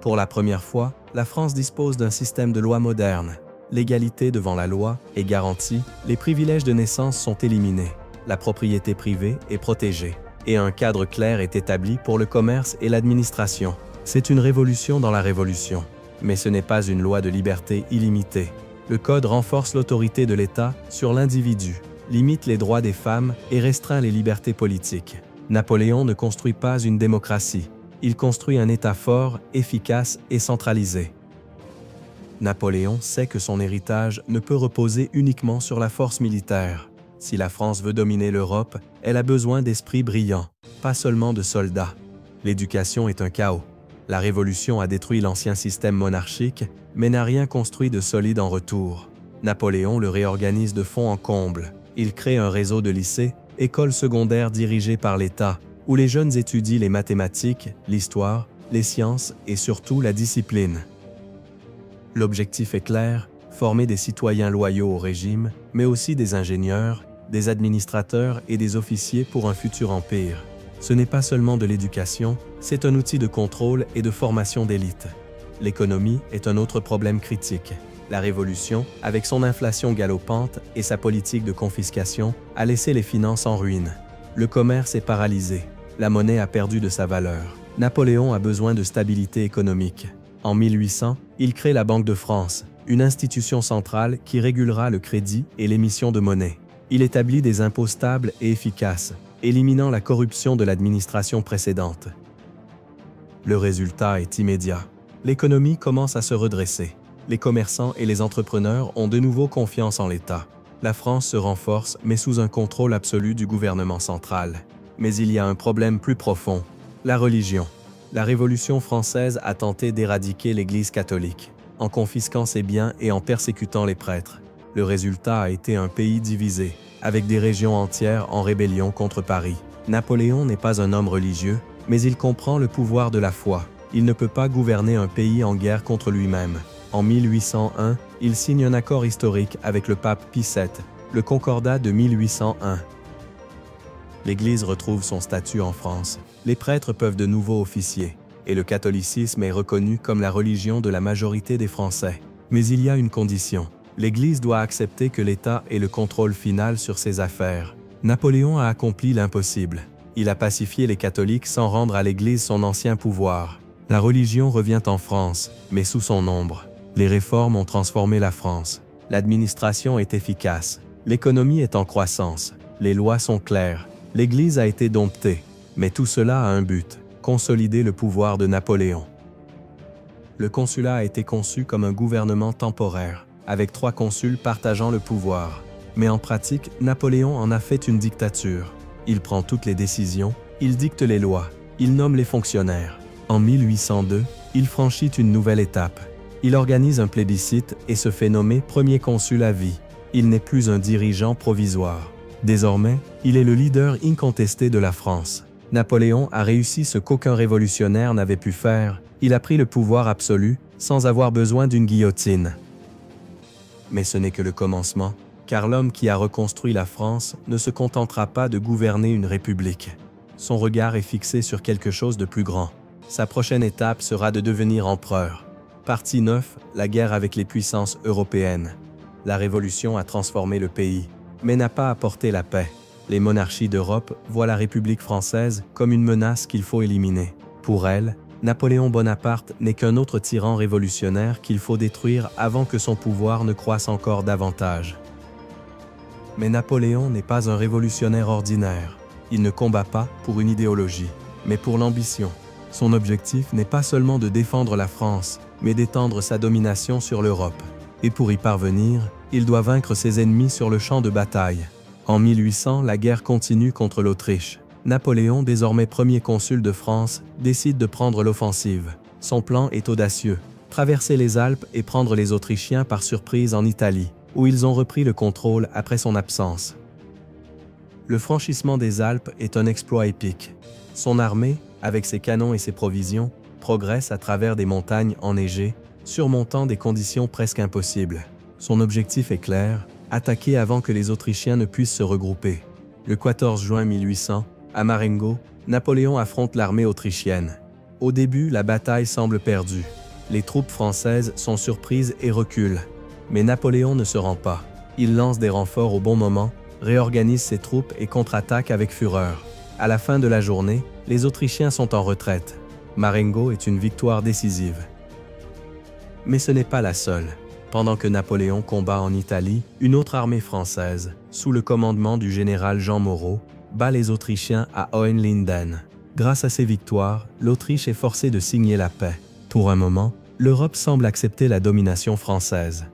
Pour la première fois, la France dispose d'un système de loi moderne. L'égalité devant la loi est garantie, les privilèges de naissance sont éliminés, la propriété privée est protégée, et un cadre clair est établi pour le commerce et l'administration. C'est une révolution dans la révolution, mais ce n'est pas une loi de liberté illimitée. Le Code renforce l'autorité de l'État sur l'individu, limite les droits des femmes et restreint les libertés politiques. Napoléon ne construit pas une démocratie, il construit un État fort, efficace et centralisé. Napoléon sait que son héritage ne peut reposer uniquement sur la force militaire. Si la France veut dominer l'Europe, elle a besoin d'esprits brillants, pas seulement de soldats. L'éducation est un chaos. La Révolution a détruit l'ancien système monarchique, mais n'a rien construit de solide en retour. Napoléon le réorganise de fond en comble. Il crée un réseau de lycées, écoles secondaires dirigées par l'État, où les jeunes étudient les mathématiques, l'histoire, les sciences et surtout la discipline. L'objectif est clair, former des citoyens loyaux au régime, mais aussi des ingénieurs, des administrateurs et des officiers pour un futur empire. Ce n'est pas seulement de l'éducation, c'est un outil de contrôle et de formation d'élite. L'économie est un autre problème critique. La Révolution, avec son inflation galopante et sa politique de confiscation, a laissé les finances en ruine. Le commerce est paralysé. La monnaie a perdu de sa valeur. Napoléon a besoin de stabilité économique. En 1800, il crée la Banque de France, une institution centrale qui régulera le crédit et l'émission de monnaie. Il établit des impôts stables et efficaces, éliminant la corruption de l'administration précédente. Le résultat est immédiat. L'économie commence à se redresser. Les commerçants et les entrepreneurs ont de nouveau confiance en l'État. La France se renforce, mais sous un contrôle absolu du gouvernement central. Mais il y a un problème plus profond, la religion. La Révolution française a tenté d'éradiquer l'Église catholique, en confisquant ses biens et en persécutant les prêtres. Le résultat a été un pays divisé, avec des régions entières en rébellion contre Paris. Napoléon n'est pas un homme religieux, mais il comprend le pouvoir de la foi. Il ne peut pas gouverner un pays en guerre contre lui-même. En 1801, il signe un accord historique avec le pape Pie VII, le Concordat de 1801. L'Église retrouve son statut en France. Les prêtres peuvent de nouveau officier, et le catholicisme est reconnu comme la religion de la majorité des Français. Mais il y a une condition. L'Église doit accepter que l'État ait le contrôle final sur ses affaires. Napoléon a accompli l'impossible. Il a pacifié les catholiques sans rendre à l'Église son ancien pouvoir. La religion revient en France, mais sous son ombre. Les réformes ont transformé la France. L'administration est efficace. L'économie est en croissance. Les lois sont claires. L'Église a été domptée. Mais tout cela a un but, consolider le pouvoir de Napoléon. Le consulat a été conçu comme un gouvernement temporaire, avec 3 consuls partageant le pouvoir. Mais en pratique, Napoléon en a fait une dictature. Il prend toutes les décisions, il dicte les lois, il nomme les fonctionnaires. En 1802, il franchit une nouvelle étape. Il organise un plébiscite et se fait nommer premier consul à vie. Il n'est plus un dirigeant provisoire. Désormais, il est le leader incontesté de la France. Napoléon a réussi ce qu'aucun révolutionnaire n'avait pu faire. Il a pris le pouvoir absolu sans avoir besoin d'une guillotine. Mais ce n'est que le commencement, car l'homme qui a reconstruit la France ne se contentera pas de gouverner une république. Son regard est fixé sur quelque chose de plus grand. Sa prochaine étape sera de devenir empereur. Partie 9, la guerre avec les puissances européennes. La Révolution a transformé le pays, mais n'a pas apporté la paix. Les monarchies d'Europe voient la République française comme une menace qu'il faut éliminer. Pour elles, Napoléon Bonaparte n'est qu'un autre tyran révolutionnaire qu'il faut détruire avant que son pouvoir ne croisse encore davantage. Mais Napoléon n'est pas un révolutionnaire ordinaire. Il ne combat pas pour une idéologie, mais pour l'ambition. Son objectif n'est pas seulement de défendre la France, mais d'étendre sa domination sur l'Europe. Et pour y parvenir, il doit vaincre ses ennemis sur le champ de bataille. En 1800, la guerre continue contre l'Autriche. Napoléon, désormais premier consul de France, décide de prendre l'offensive. Son plan est audacieux. Traverser les Alpes et prendre les Autrichiens par surprise en Italie, où ils ont repris le contrôle après son absence. Le franchissement des Alpes est un exploit épique. Son armée, avec ses canons et ses provisions, progresse à travers des montagnes enneigées, surmontant des conditions presque impossibles. Son objectif est clair, attaquer avant que les Autrichiens ne puissent se regrouper. Le 14 juin 1800, à Marengo, Napoléon affronte l'armée autrichienne. Au début, la bataille semble perdue. Les troupes françaises sont surprises et reculent. Mais Napoléon ne se rend pas. Il lance des renforts au bon moment, réorganise ses troupes et contre-attaque avec fureur. À la fin de la journée, les Autrichiens sont en retraite. Marengo est une victoire décisive. Mais ce n'est pas la seule. Pendant que Napoléon combat en Italie, une autre armée française, sous le commandement du général Jean Moreau, bat les Autrichiens à Hohenlinden. Grâce à ces victoires, l'Autriche est forcée de signer la paix. Pour un moment, l'Europe semble accepter la domination française.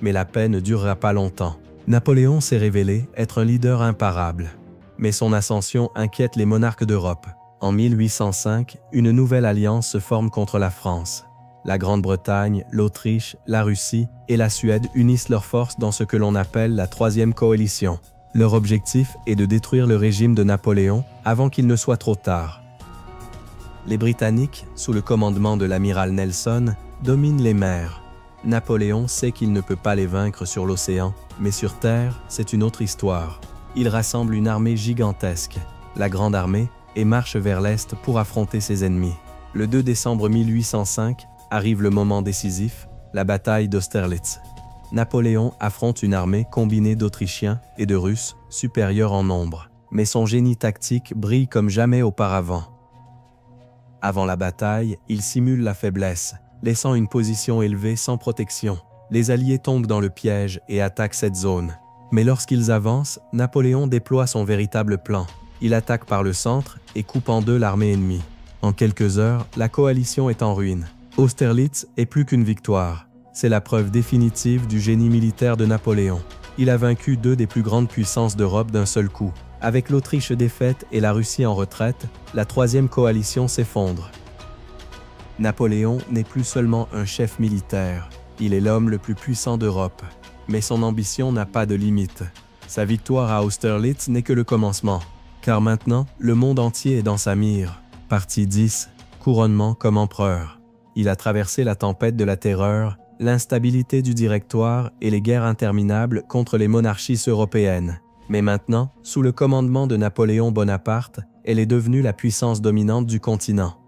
Mais la paix ne durera pas longtemps. Napoléon s'est révélé être un leader imparable. Mais son ascension inquiète les monarques d'Europe. En 1805, une nouvelle alliance se forme contre la France. La Grande-Bretagne, l'Autriche, la Russie et la Suède unissent leurs forces dans ce que l'on appelle la Troisième Coalition. Leur objectif est de détruire le régime de Napoléon avant qu'il ne soit trop tard. Les Britanniques, sous le commandement de l'amiral Nelson, dominent les mers. Napoléon sait qu'il ne peut pas les vaincre sur l'océan, mais sur terre, c'est une autre histoire. Il rassemble une armée gigantesque, la Grande Armée, et marche vers l'est pour affronter ses ennemis. Le 2 décembre 1805 arrive le moment décisif, la bataille d'Austerlitz. Napoléon affronte une armée combinée d'Autrichiens et de Russes, supérieure en nombre. Mais son génie tactique brille comme jamais auparavant. Avant la bataille, il simule la faiblesse, laissant une position élevée sans protection. Les Alliés tombent dans le piège et attaquent cette zone. Mais lorsqu'ils avancent, Napoléon déploie son véritable plan. Il attaque par le centre et coupe en deux l'armée ennemie. En quelques heures, la coalition est en ruine. Austerlitz est plus qu'une victoire. C'est la preuve définitive du génie militaire de Napoléon. Il a vaincu deux des plus grandes puissances d'Europe d'un seul coup. Avec l'Autriche défaite et la Russie en retraite, la troisième coalition s'effondre. Napoléon n'est plus seulement un chef militaire, il est l'homme le plus puissant d'Europe. Mais son ambition n'a pas de limite. Sa victoire à Austerlitz n'est que le commencement, car maintenant, le monde entier est dans sa mire. Partie 10. Couronnement comme empereur. Il a traversé la tempête de la terreur, l'instabilité du Directoire et les guerres interminables contre les monarchies européennes. Mais maintenant, sous le commandement de Napoléon Bonaparte, elle est devenue la puissance dominante du continent.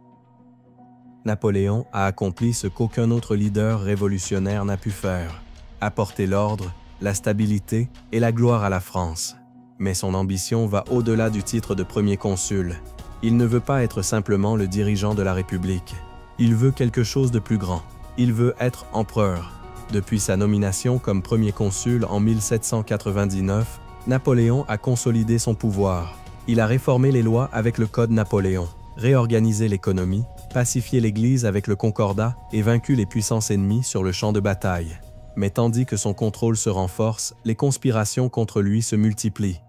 Napoléon a accompli ce qu'aucun autre leader révolutionnaire n'a pu faire, apporter l'ordre, la stabilité et la gloire à la France. Mais son ambition va au-delà du titre de premier consul. Il ne veut pas être simplement le dirigeant de la République. Il veut quelque chose de plus grand. Il veut être empereur. Depuis sa nomination comme premier consul en 1799, Napoléon a consolidé son pouvoir. Il a réformé les lois avec le Code Napoléon, réorganisé l'économie, pacifié l'Église avec le Concordat et vaincu les puissances ennemies sur le champ de bataille. Mais tandis que son contrôle se renforce, les conspirations contre lui se multiplient.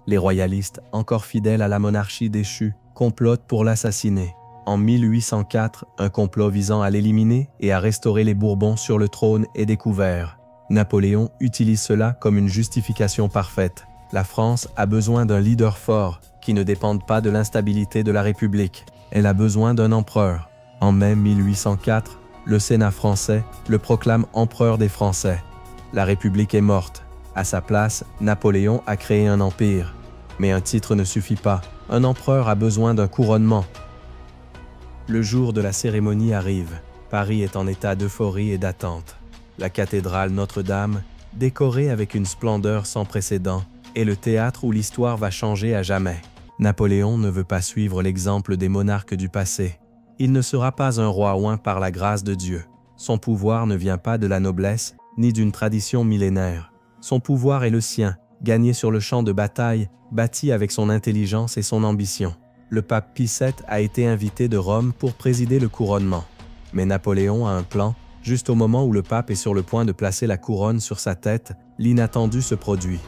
Les royalistes, encore fidèles à la monarchie déchue, complotent pour l'assassiner. En 1804, un complot visant à l'éliminer et à restaurer les Bourbons sur le trône est découvert. Napoléon utilise cela comme une justification parfaite. La France a besoin d'un leader fort, qui ne dépende pas de l'instabilité de la République. Elle a besoin d'un empereur. En mai 1804, le Sénat français le proclame empereur des Français. La République est morte. À sa place, Napoléon a créé un empire. Mais un titre ne suffit pas. Un empereur a besoin d'un couronnement. Le jour de la cérémonie arrive. Paris est en état d'euphorie et d'attente. La cathédrale Notre-Dame, décorée avec une splendeur sans précédent, est le théâtre où l'histoire va changer à jamais. Napoléon ne veut pas suivre l'exemple des monarques du passé. Il ne sera pas un roi oint par la grâce de Dieu. Son pouvoir ne vient pas de la noblesse, ni d'une tradition millénaire. Son pouvoir est le sien, gagné sur le champ de bataille, bâti avec son intelligence et son ambition. Le pape Pie VII a été invité de Rome pour présider le couronnement. Mais Napoléon a un plan. Juste au moment où le pape est sur le point de placer la couronne sur sa tête, l'inattendu se produit.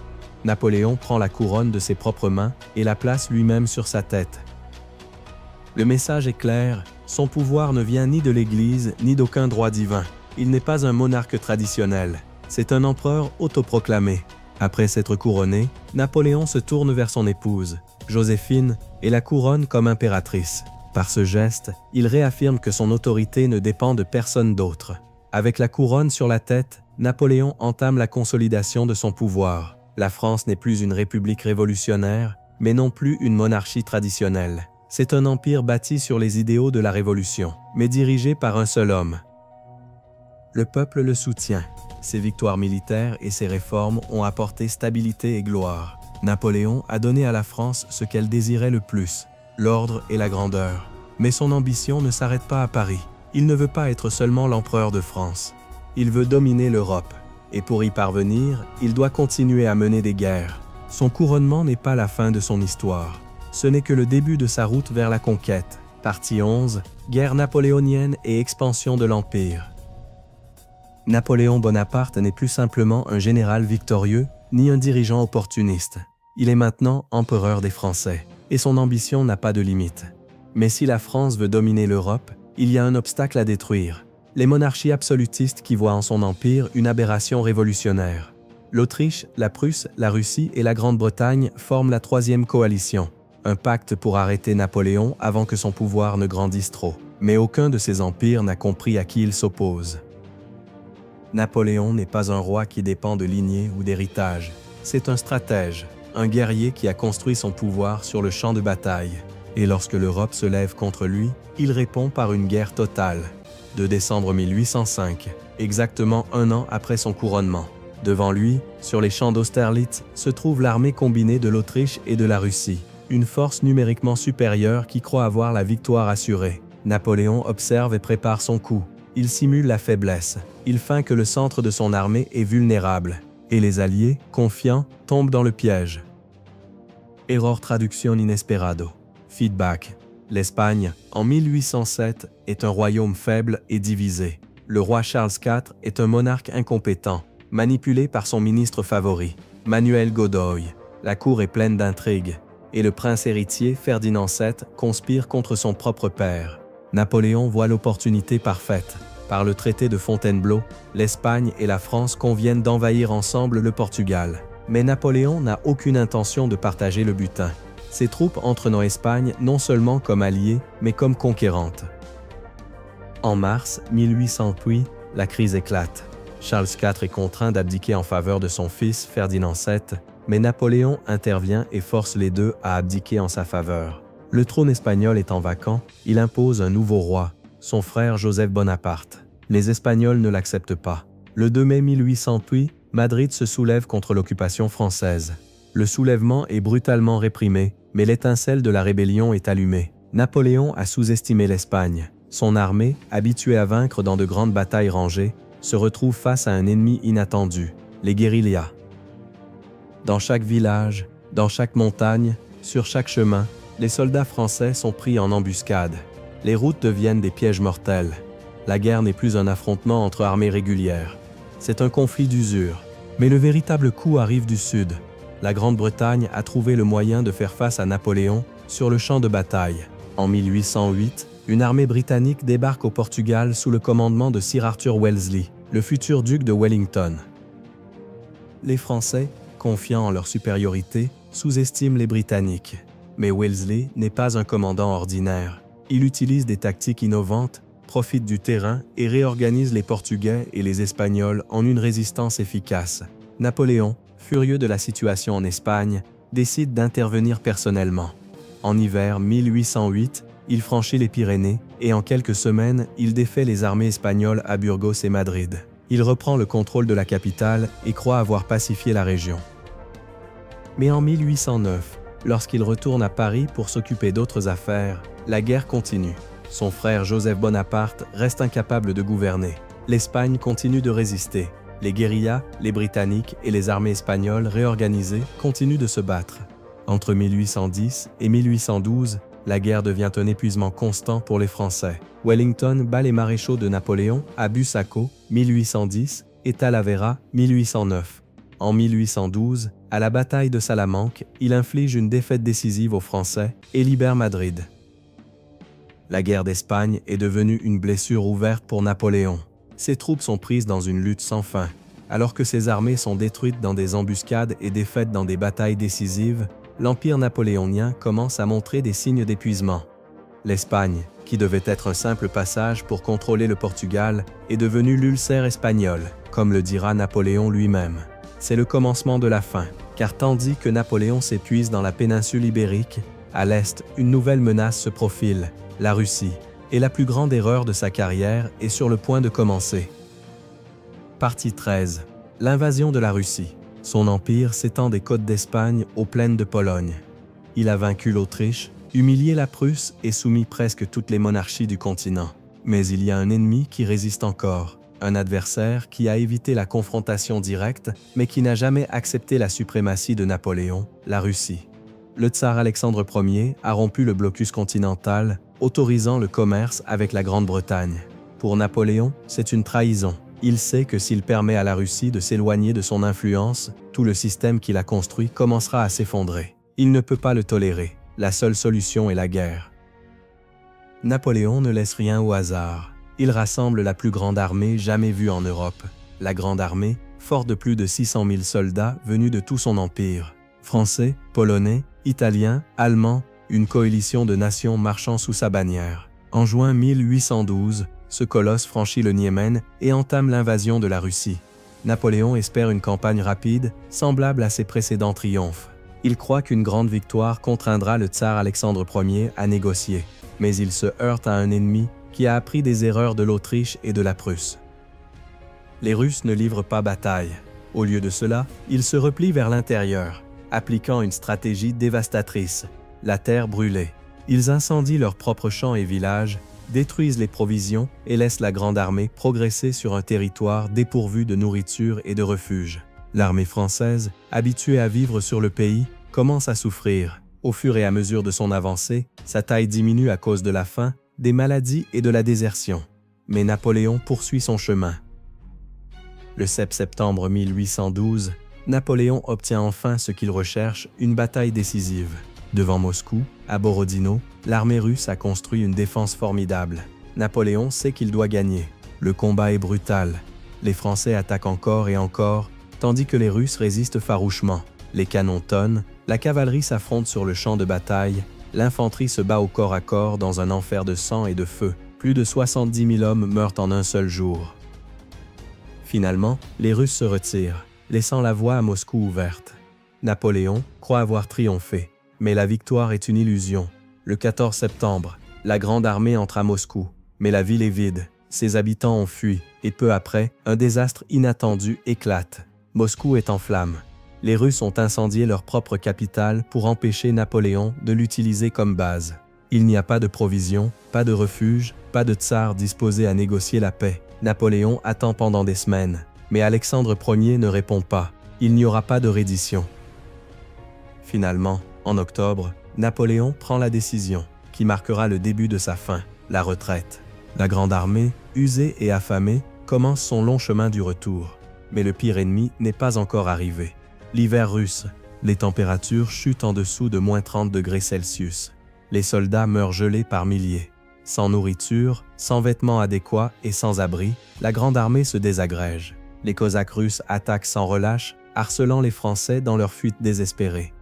Napoléon prend la couronne de ses propres mains et la place lui-même sur sa tête. Le message est clair, son pouvoir ne vient ni de l'Église ni d'aucun droit divin. Il n'est pas un monarque traditionnel, c'est un empereur autoproclamé. Après s'être couronné, Napoléon se tourne vers son épouse, Joséphine, et la couronne comme impératrice. Par ce geste, il réaffirme que son autorité ne dépend de personne d'autre. Avec la couronne sur la tête, Napoléon entame la consolidation de son pouvoir. La France n'est plus une république révolutionnaire, mais non plus une monarchie traditionnelle. C'est un empire bâti sur les idéaux de la Révolution, mais dirigé par un seul homme. Le peuple le soutient. Ses victoires militaires et ses réformes ont apporté stabilité et gloire. Napoléon a donné à la France ce qu'elle désirait le plus, l'ordre et la grandeur. Mais son ambition ne s'arrête pas à Paris. Il ne veut pas être seulement l'empereur de France. Il veut dominer l'Europe. Et pour y parvenir, il doit continuer à mener des guerres. Son couronnement n'est pas la fin de son histoire. Ce n'est que le début de sa route vers la conquête. Partie 11. Guerre napoléonienne et expansion de l'Empire. Napoléon Bonaparte n'est plus simplement un général victorieux, ni un dirigeant opportuniste. Il est maintenant empereur des Français, et son ambition n'a pas de limite. Mais si la France veut dominer l'Europe, il y a un obstacle à détruire. Les monarchies absolutistes qui voient en son empire une aberration révolutionnaire. L'Autriche, la Prusse, la Russie et la Grande-Bretagne forment la troisième coalition. Un pacte pour arrêter Napoléon avant que son pouvoir ne grandisse trop. Mais aucun de ces empires n'a compris à qui il s'oppose. Napoléon n'est pas un roi qui dépend de lignée ou d'héritage. C'est un stratège, un guerrier qui a construit son pouvoir sur le champ de bataille. Et lorsque l'Europe se lève contre lui, il répond par une guerre totale. De décembre 1805, exactement un an après son couronnement. Devant lui, sur les champs d'Austerlitz, se trouve l'armée combinée de l'Autriche et de la Russie. Une force numériquement supérieure qui croit avoir la victoire assurée. Napoléon observe et prépare son coup. Il simule la faiblesse. Il feint que le centre de son armée est vulnérable. Et les alliés, confiants, tombent dans le piège. Error traduction inesperado. Feedback. L'Espagne, en 1807, est un royaume faible et divisé. Le roi Charles IV est un monarque incompétent, manipulé par son ministre favori, Manuel Godoy. La cour est pleine d'intrigues, et le prince héritier Ferdinand VII conspire contre son propre père. Napoléon voit l'opportunité parfaite. Par le traité de Fontainebleau, l'Espagne et la France conviennent d'envahir ensemble le Portugal. Mais Napoléon n'a aucune intention de partager le butin. Ses troupes entrent en Espagne non seulement comme alliées, mais comme conquérantes. En mars 1808, la crise éclate. Charles IV est contraint d'abdiquer en faveur de son fils Ferdinand VII, mais Napoléon intervient et force les deux à abdiquer en sa faveur. Le trône espagnol étant vacant, il impose un nouveau roi, son frère Joseph Bonaparte. Les Espagnols ne l'acceptent pas. Le 2 mai 1808, Madrid se soulève contre l'occupation française. Le soulèvement est brutalement réprimé, mais l'étincelle de la rébellion est allumée. Napoléon a sous-estimé l'Espagne. Son armée, habituée à vaincre dans de grandes batailles rangées, se retrouve face à un ennemi inattendu, les guérillas. Dans chaque village, dans chaque montagne, sur chaque chemin, les soldats français sont pris en embuscade. Les routes deviennent des pièges mortels. La guerre n'est plus un affrontement entre armées régulières. C'est un conflit d'usure. Mais le véritable coup arrive du sud. La Grande-Bretagne a trouvé le moyen de faire face à Napoléon sur le champ de bataille. En 1808, une armée britannique débarque au Portugal sous le commandement de Sir Arthur Wellesley, le futur duc de Wellington. Les Français, confiants en leur supériorité, sous-estiment les Britanniques. Mais Wellesley n'est pas un commandant ordinaire. Il utilise des tactiques innovantes, profite du terrain et réorganise les Portugais et les Espagnols en une résistance efficace. Napoléon, furieux de la situation en Espagne, décide d'intervenir personnellement. En hiver 1808, il franchit les Pyrénées et en quelques semaines, il défait les armées espagnoles à Burgos et Madrid. Il reprend le contrôle de la capitale et croit avoir pacifié la région. Mais en 1809, lorsqu'il retourne à Paris pour s'occuper d'autres affaires, la guerre continue. Son frère Joseph Bonaparte reste incapable de gouverner. L'Espagne continue de résister. Les guérillas, les Britanniques et les armées espagnoles réorganisées continuent de se battre. Entre 1810 et 1812, la guerre devient un épuisement constant pour les Français. Wellington bat les maréchaux de Napoléon à Busaco, 1810, et Talavera, 1809. En 1812, à la bataille de Salamanque, il inflige une défaite décisive aux Français et libère Madrid. La guerre d'Espagne est devenue une blessure ouverte pour Napoléon. Ses troupes sont prises dans une lutte sans fin. Alors que ses armées sont détruites dans des embuscades et défaites dans des batailles décisives, l'Empire napoléonien commence à montrer des signes d'épuisement. L'Espagne, qui devait être un simple passage pour contrôler le Portugal, est devenue l'ulcère espagnol, comme le dira Napoléon lui-même. C'est le commencement de la fin, car tandis que Napoléon s'épuise dans la péninsule ibérique, à l'est, une nouvelle menace se profile, la Russie, et la plus grande erreur de sa carrière est sur le point de commencer. Partie 13. L'invasion de la Russie. Son empire s'étend des côtes d'Espagne aux plaines de Pologne. Il a vaincu l'Autriche, humilié la Prusse et soumis presque toutes les monarchies du continent. Mais il y a un ennemi qui résiste encore, un adversaire qui a évité la confrontation directe, mais qui n'a jamais accepté la suprématie de Napoléon, la Russie. Le tsar Alexandre Ier a rompu le blocus continental, autorisant le commerce avec la Grande-Bretagne. Pour Napoléon, c'est une trahison. Il sait que s'il permet à la Russie de s'éloigner de son influence, tout le système qu'il a construit commencera à s'effondrer. Il ne peut pas le tolérer. La seule solution est la guerre. Napoléon ne laisse rien au hasard. Il rassemble la plus grande armée jamais vue en Europe. La Grande Armée, forte de plus de 600 000 soldats venus de tout son empire. Français, Polonais, Italiens, Allemands, une coalition de nations marchant sous sa bannière. En juin 1812, ce colosse franchit le Niémen et entame l'invasion de la Russie. Napoléon espère une campagne rapide, semblable à ses précédents triomphes. Il croit qu'une grande victoire contraindra le tsar Alexandre Ier à négocier, mais il se heurte à un ennemi qui a appris des erreurs de l'Autriche et de la Prusse. Les Russes ne livrent pas bataille. Au lieu de cela, ils se replient vers l'intérieur, appliquant une stratégie dévastatrice, la terre brûlée. Ils incendient leurs propres champs et villages, détruisent les provisions et laissent la Grande Armée progresser sur un territoire dépourvu de nourriture et de refuge. L'armée française, habituée à vivre sur le pays, commence à souffrir. Au fur et à mesure de son avancée, sa taille diminue à cause de la faim, des maladies et de la désertion. Mais Napoléon poursuit son chemin. Le 7 septembre 1812, Napoléon obtient enfin ce qu'il recherche, une bataille décisive. Devant Moscou, à Borodino, l'armée russe a construit une défense formidable. Napoléon sait qu'il doit gagner. Le combat est brutal. Les Français attaquent encore et encore, tandis que les Russes résistent farouchement. Les canons tonnent, la cavalerie s'affronte sur le champ de bataille, l'infanterie se bat au corps à corps dans un enfer de sang et de feu. Plus de 70 000 hommes meurent en un seul jour. Finalement, les Russes se retirent, laissant la voie à Moscou ouverte. Napoléon croit avoir triomphé, mais la victoire est une illusion. Le 14 septembre, la grande armée entre à Moscou, mais la ville est vide, ses habitants ont fui, et peu après, un désastre inattendu éclate. Moscou est en flammes. Les Russes ont incendié leur propre capitale pour empêcher Napoléon de l'utiliser comme base. Il n'y a pas de provisions, pas de refuge, pas de tsar disposé à négocier la paix. Napoléon attend pendant des semaines, mais Alexandre Ier ne répond pas. Il n'y aura pas de reddition. Finalement, en octobre, Napoléon prend la décision, qui marquera le début de sa fin, la retraite. La grande armée, usée et affamée, commence son long chemin du retour. Mais le pire ennemi n'est pas encore arrivé. L'hiver russe, les températures chutent en dessous de moins 30 degrés Celsius. Les soldats meurent gelés par milliers. Sans nourriture, sans vêtements adéquats et sans abri, la grande armée se désagrège. Les Cosaques russes attaquent sans relâche, harcelant les Français dans leur fuite désespérée.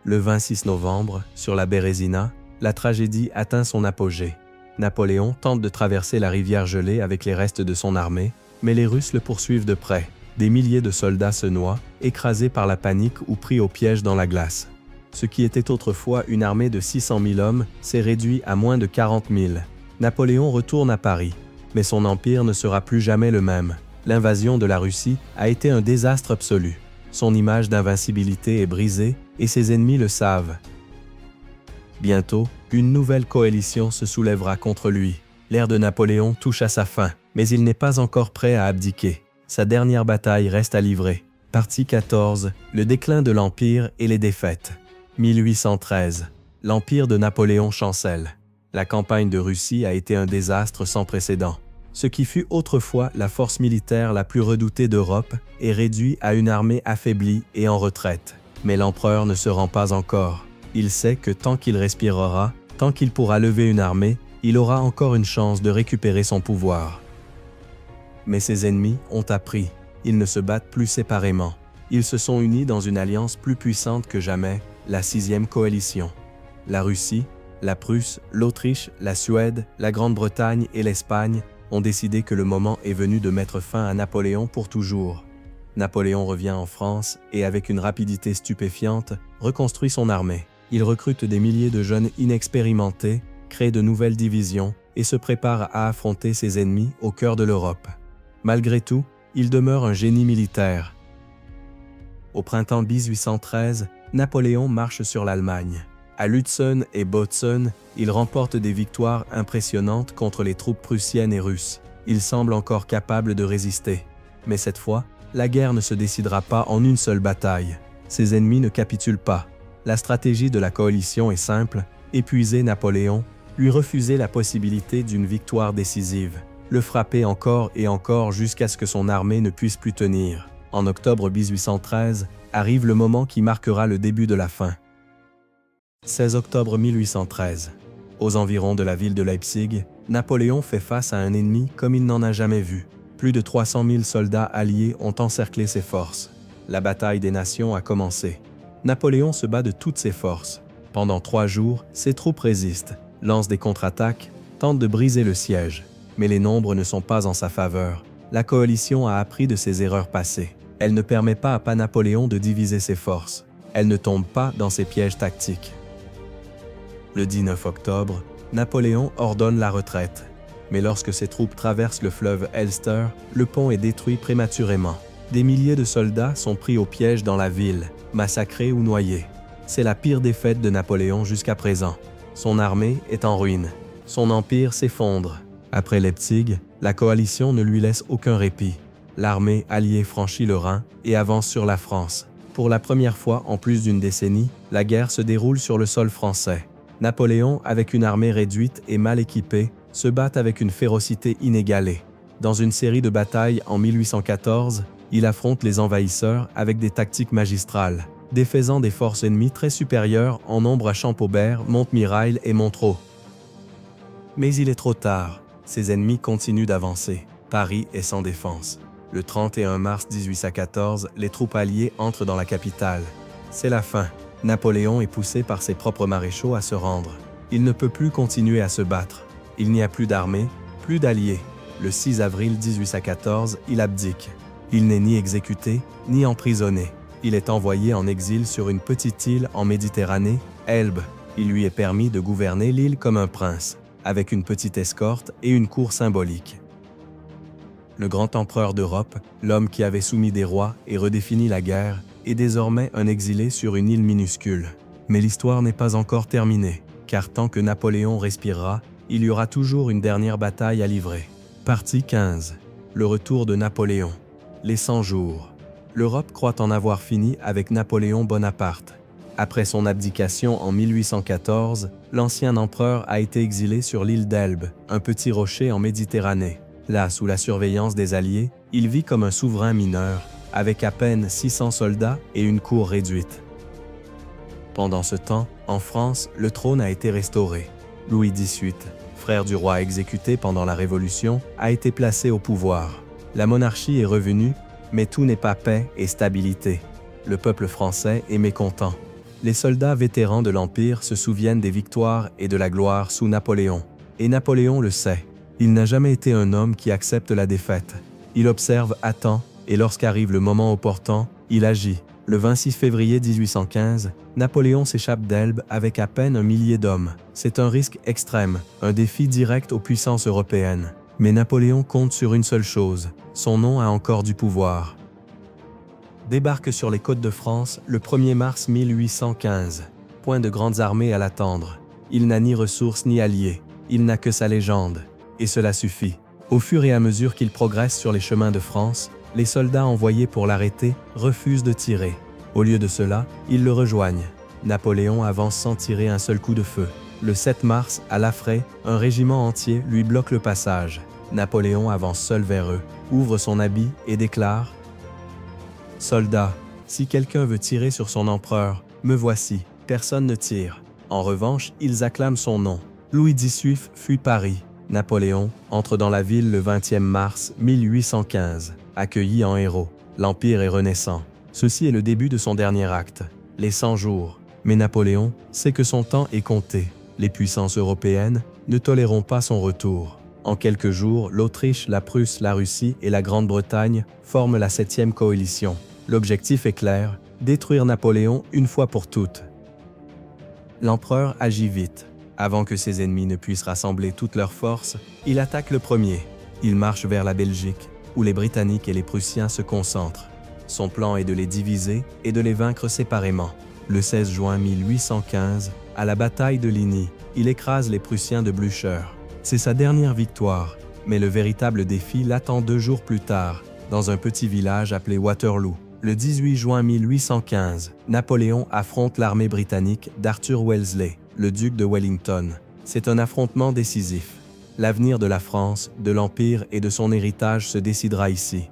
Le 26 novembre, sur la Bérésina, la tragédie atteint son apogée. Napoléon tente de traverser la rivière gelée avec les restes de son armée, mais les Russes le poursuivent de près. Des milliers de soldats se noient, écrasés par la panique ou pris au piège dans la glace. Ce qui était autrefois une armée de 600 000 hommes s'est réduit à moins de 40 000. Napoléon retourne à Paris, mais son empire ne sera plus jamais le même. L'invasion de la Russie a été un désastre absolu. Son image d'invincibilité est brisée et ses ennemis le savent. Bientôt, une nouvelle coalition se soulèvera contre lui. L'ère de Napoléon touche à sa fin, mais il n'est pas encore prêt à abdiquer. Sa dernière bataille reste à livrer. Partie 14. Le déclin de l'Empire et les défaites. 1813. L'Empire de Napoléon chancelle. La campagne de Russie a été un désastre sans précédent. Ce qui fut autrefois la force militaire la plus redoutée d'Europe est réduit à une armée affaiblie et en retraite. Mais l'empereur ne se rend pas encore. Il sait que tant qu'il respirera, tant qu'il pourra lever une armée, il aura encore une chance de récupérer son pouvoir. Mais ses ennemis ont appris. Ils ne se battent plus séparément. Ils se sont unis dans une alliance plus puissante que jamais, la 6e coalition. La Russie, la Prusse, l'Autriche, la Suède, la Grande-Bretagne et l'Espagne ont décidé que le moment est venu de mettre fin à Napoléon pour toujours. Napoléon revient en France et, avec une rapidité stupéfiante, reconstruit son armée. Il recrute des milliers de jeunes inexpérimentés, crée de nouvelles divisions et se prépare à affronter ses ennemis au cœur de l'Europe. Malgré tout, il demeure un génie militaire. Au printemps 1813, Napoléon marche sur l'Allemagne. À Lutzen et Bautzen, il remporte des victoires impressionnantes contre les troupes prussiennes et russes. Il semble encore capable de résister. Mais cette fois, la guerre ne se décidera pas en une seule bataille. Ses ennemis ne capitulent pas. La stratégie de la coalition est simple: épuiser Napoléon, lui refuser la possibilité d'une victoire décisive, le frapper encore et encore jusqu'à ce que son armée ne puisse plus tenir. En octobre 1813, arrive le moment qui marquera le début de la fin. 16 octobre 1813. Aux environs de la ville de Leipzig, Napoléon fait face à un ennemi comme il n'en a jamais vu. Plus de 300 000 soldats alliés ont encerclé ses forces. La bataille des nations a commencé. Napoléon se bat de toutes ses forces. Pendant 3 jours, ses troupes résistent, lancent des contre-attaques, tentent de briser le siège. Mais les nombres ne sont pas en sa faveur. La coalition a appris de ses erreurs passées. Elle ne permet pas à Napoléon de diviser ses forces. Elle ne tombe pas dans ses pièges tactiques. Le 19 octobre, Napoléon ordonne la retraite. Mais lorsque ses troupes traversent le fleuve Elster, le pont est détruit prématurément. Des milliers de soldats sont pris au piège dans la ville, massacrés ou noyés. C'est la pire défaite de Napoléon jusqu'à présent. Son armée est en ruine. Son empire s'effondre. Après Leipzig, la coalition ne lui laisse aucun répit. L'armée alliée franchit le Rhin et avance sur la France. Pour la première fois en plus d'une décennie, la guerre se déroule sur le sol français. Napoléon, avec une armée réduite et mal équipée, se bat avec une férocité inégalée. Dans une série de batailles en 1814, il affronte les envahisseurs avec des tactiques magistrales, défaisant des forces ennemies très supérieures en nombre à Champaubert, Montmirail et Montereau. Mais il est trop tard. Ses ennemis continuent d'avancer. Paris est sans défense. Le 31 mars 1814, les troupes alliées entrent dans la capitale. C'est la fin. Napoléon est poussé par ses propres maréchaux à se rendre. Il ne peut plus continuer à se battre. Il n'y a plus d'armée, plus d'alliés. Le 6 avril 1814, il abdique. Il n'est ni exécuté, ni emprisonné. Il est envoyé en exil sur une petite île en Méditerranée, Elbe. Il lui est permis de gouverner l'île comme un prince, avec une petite escorte et une cour symbolique. Le grand empereur d'Europe, l'homme qui avait soumis des rois et redéfini la guerre, est désormais un exilé sur une île minuscule. Mais l'histoire n'est pas encore terminée, car tant que Napoléon respirera, il y aura toujours une dernière bataille à livrer. Partie 15. Le retour de Napoléon. Les 100 jours. L'Europe croit en avoir fini avec Napoléon Bonaparte. Après son abdication en 1814, l'ancien empereur a été exilé sur l'île d'Elbe, un petit rocher en Méditerranée. Là, sous la surveillance des Alliés, il vit comme un souverain mineur, avec à peine 600 soldats et une cour réduite. Pendant ce temps, en France, le trône a été restauré. Louis XVIII, frère du roi exécuté pendant la Révolution, a été placé au pouvoir. La monarchie est revenue, mais tout n'est pas paix et stabilité. Le peuple français est mécontent. Les soldats vétérans de l'Empire se souviennent des victoires et de la gloire sous Napoléon. Et Napoléon le sait. Il n'a jamais été un homme qui accepte la défaite. Il observe, attend, et lorsqu'arrive le moment opportun, il agit. Le 26 février 1815, Napoléon s'échappe d'Elbe avec à peine 1 millier d'hommes. C'est un risque extrême, un défi direct aux puissances européennes. Mais Napoléon compte sur une seule chose, son nom a encore du pouvoir. Débarque sur les côtes de France le 1er mars 1815. Point de grandes armées à l'attendre. Il n'a ni ressources ni alliés. Il n'a que sa légende. Et cela suffit. Au fur et à mesure qu'il progresse sur les chemins de France, les soldats envoyés pour l'arrêter refusent de tirer. Au lieu de cela, ils le rejoignent. Napoléon avance sans tirer un seul coup de feu. Le 7 mars, à Laffrey, un régiment entier lui bloque le passage. Napoléon avance seul vers eux, ouvre son habit et déclare « Soldats, si quelqu'un veut tirer sur son empereur, me voici, personne ne tire. » En revanche, ils acclament son nom. Louis XVIII fuit Paris. Napoléon entre dans la ville le 20e mars 1815, accueilli en héros. L'Empire est renaissant. Ceci est le début de son dernier acte, les 100 jours. Mais Napoléon sait que son temps est compté. Les puissances européennes ne toléreront pas son retour. En quelques jours, l'Autriche, la Prusse, la Russie et la Grande-Bretagne forment la 7e coalition. L'objectif est clair, détruire Napoléon une fois pour toutes. L'empereur agit vite. Avant que ses ennemis ne puissent rassembler toutes leurs forces, il attaque le premier. Il marche vers la Belgique, où les Britanniques et les Prussiens se concentrent. Son plan est de les diviser et de les vaincre séparément. Le 16 juin 1815, à la bataille de Ligny, il écrase les Prussiens de Blücher. C'est sa dernière victoire, mais le véritable défi l'attend 2 jours plus tard, dans un petit village appelé Waterloo. Le 18 juin 1815, Napoléon affronte l'armée britannique d'Arthur Wellesley, le duc de Wellington. C'est un affrontement décisif. L'avenir de la France, de l'Empire et de son héritage se décidera ici.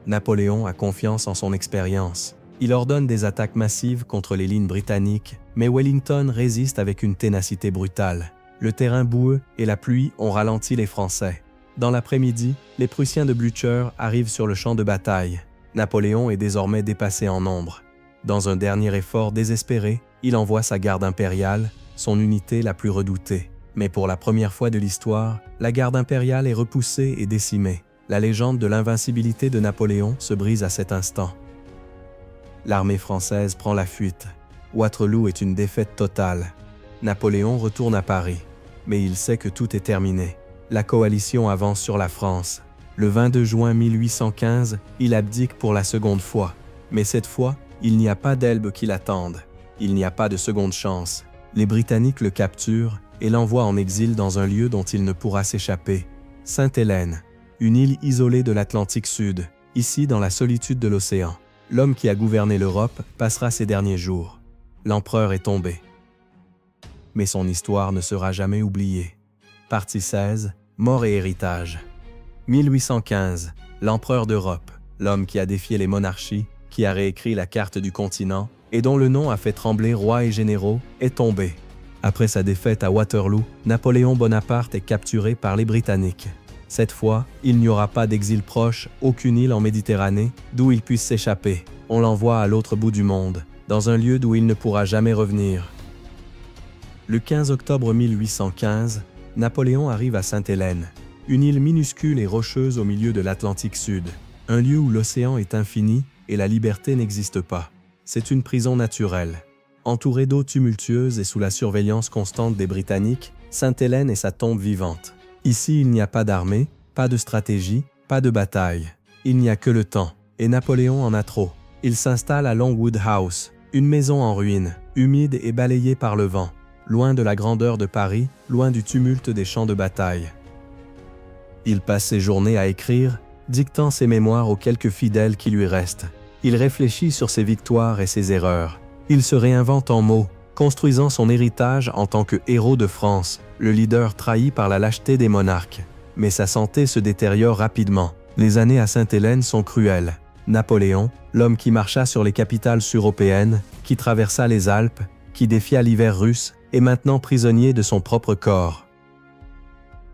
Napoléon a confiance en son expérience. Il ordonne des attaques massives contre les lignes britanniques, mais Wellington résiste avec une ténacité brutale. Le terrain boueux et la pluie ont ralenti les Français. Dans l'après-midi, les Prussiens de Blücher arrivent sur le champ de bataille. Napoléon est désormais dépassé en nombre. Dans un dernier effort désespéré, il envoie sa garde impériale, son unité la plus redoutée. Mais pour la première fois de l'histoire, la garde impériale est repoussée et décimée. La légende de l'invincibilité de Napoléon se brise à cet instant. L'armée française prend la fuite. Waterloo est une défaite totale. Napoléon retourne à Paris, mais il sait que tout est terminé. La coalition avance sur la France. Le 22 juin 1815, il abdique pour la seconde fois. Mais cette fois, il n'y a pas d'Elbe qui l'attende. Il n'y a pas de seconde chance. Les Britanniques le capturent et l'envoient en exil dans un lieu dont il ne pourra s'échapper. Sainte-Hélène, une île isolée de l'Atlantique Sud, ici dans la solitude de l'océan. l'homme qui a gouverné l'Europe passera ses derniers jours. L'empereur est tombé. Mais son histoire ne sera jamais oubliée. Partie 16, mort et héritage. 1815, l'empereur d'Europe, l'homme qui a défié les monarchies, qui a réécrit la carte du continent et dont le nom a fait trembler rois et généraux, est tombé. Après sa défaite à Waterloo, Napoléon Bonaparte est capturé par les Britanniques. Cette fois, il n'y aura pas d'exil proche, aucune île en Méditerranée, d'où il puisse s'échapper. On l'envoie à l'autre bout du monde, dans un lieu d'où il ne pourra jamais revenir. Le 15 octobre 1815, Napoléon arrive à Sainte-Hélène, une île minuscule et rocheuse au milieu de l'Atlantique Sud, un lieu où l'océan est infini et la liberté n'existe pas. C'est une prison naturelle. Entourée d'eau tumultueuse et sous la surveillance constante des Britanniques, Sainte-Hélène est sa tombe vivante. Ici, il n'y a pas d'armée, pas de stratégie, pas de bataille. Il n'y a que le temps, et Napoléon en a trop. Il s'installe à Longwood House, une maison en ruine, humide et balayée par le vent, loin de la grandeur de Paris, loin du tumulte des champs de bataille. Il passe ses journées à écrire, dictant ses mémoires aux quelques fidèles qui lui restent. Il réfléchit sur ses victoires et ses erreurs. Il se réinvente en mots, construisant son héritage en tant que héros de France, le leader trahi par la lâcheté des monarques. Mais sa santé se détériore rapidement. Les années à Sainte-Hélène sont cruelles. Napoléon, l'homme qui marcha sur les capitales européennes, qui traversa les Alpes, qui défia l'hiver russe, est maintenant prisonnier de son propre corps.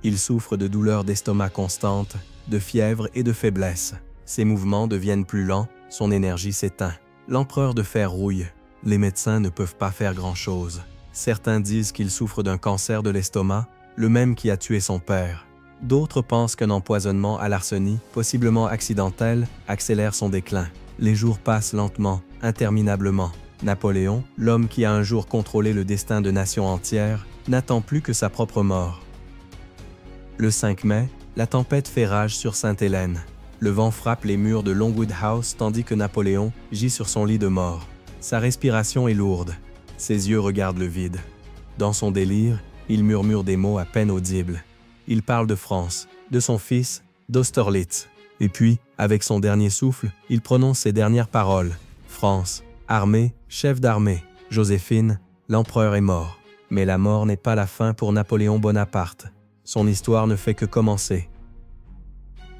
Il souffre de douleurs d'estomac constantes, de fièvre et de faiblesse. Ses mouvements deviennent plus lents, son énergie s'éteint. L'empereur de fer rouille. Les médecins ne peuvent pas faire grand-chose. Certains disent qu'il souffre d'un cancer de l'estomac, le même qui a tué son père. D'autres pensent qu'un empoisonnement à l'arsenic, possiblement accidentel, accélère son déclin. Les jours passent lentement, interminablement. Napoléon, l'homme qui a un jour contrôlé le destin de nations entières, n'attend plus que sa propre mort. Le 5 mai, la tempête fait rage sur Sainte-Hélène. Le vent frappe les murs de Longwood House tandis que Napoléon gît sur son lit de mort. Sa respiration est lourde. Ses yeux regardent le vide. Dans son délire, il murmure des mots à peine audibles. Il parle de France, de son fils, d'Austerlitz. Et puis, avec son dernier souffle, il prononce ses dernières paroles. France, armée, chef d'armée, Joséphine, l'empereur est mort. Mais la mort n'est pas la fin pour Napoléon Bonaparte. Son histoire ne fait que commencer.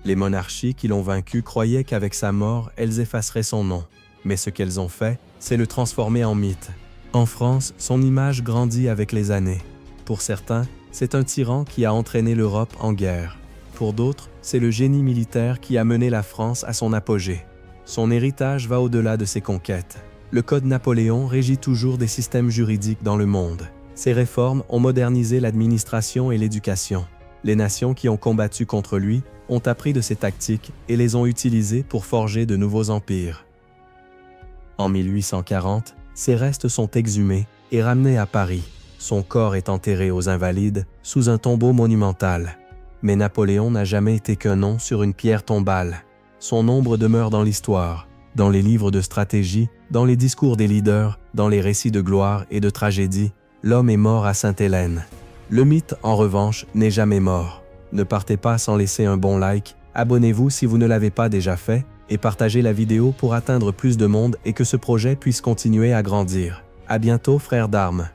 Les monarchies qui l'ont vaincu croyaient qu'avec sa mort, elles effaceraient son nom. Mais ce qu'elles ont fait, c'est le transformer en mythe. En France, son image grandit avec les années. Pour certains, c'est un tyran qui a entraîné l'Europe en guerre. Pour d'autres, c'est le génie militaire qui a mené la France à son apogée. Son héritage va au-delà de ses conquêtes. Le Code Napoléon régit toujours des systèmes juridiques dans le monde. Ces réformes ont modernisé l'administration et l'éducation. Les nations qui ont combattu contre lui ont appris de ses tactiques et les ont utilisées pour forger de nouveaux empires. En 1840, ses restes sont exhumés et ramenés à Paris. Son corps est enterré aux Invalides, sous un tombeau monumental. Mais Napoléon n'a jamais été qu'un nom sur une pierre tombale. Son ombre demeure dans l'histoire, dans les livres de stratégie, dans les discours des leaders, dans les récits de gloire et de tragédie. L'homme est mort à Sainte-Hélène. Le mythe, en revanche, n'est jamais mort. Ne partez pas sans laisser un bon like, abonnez-vous si vous ne l'avez pas déjà fait, et partagez la vidéo pour atteindre plus de monde et que ce projet puisse continuer à grandir. À bientôt, frères d'armes.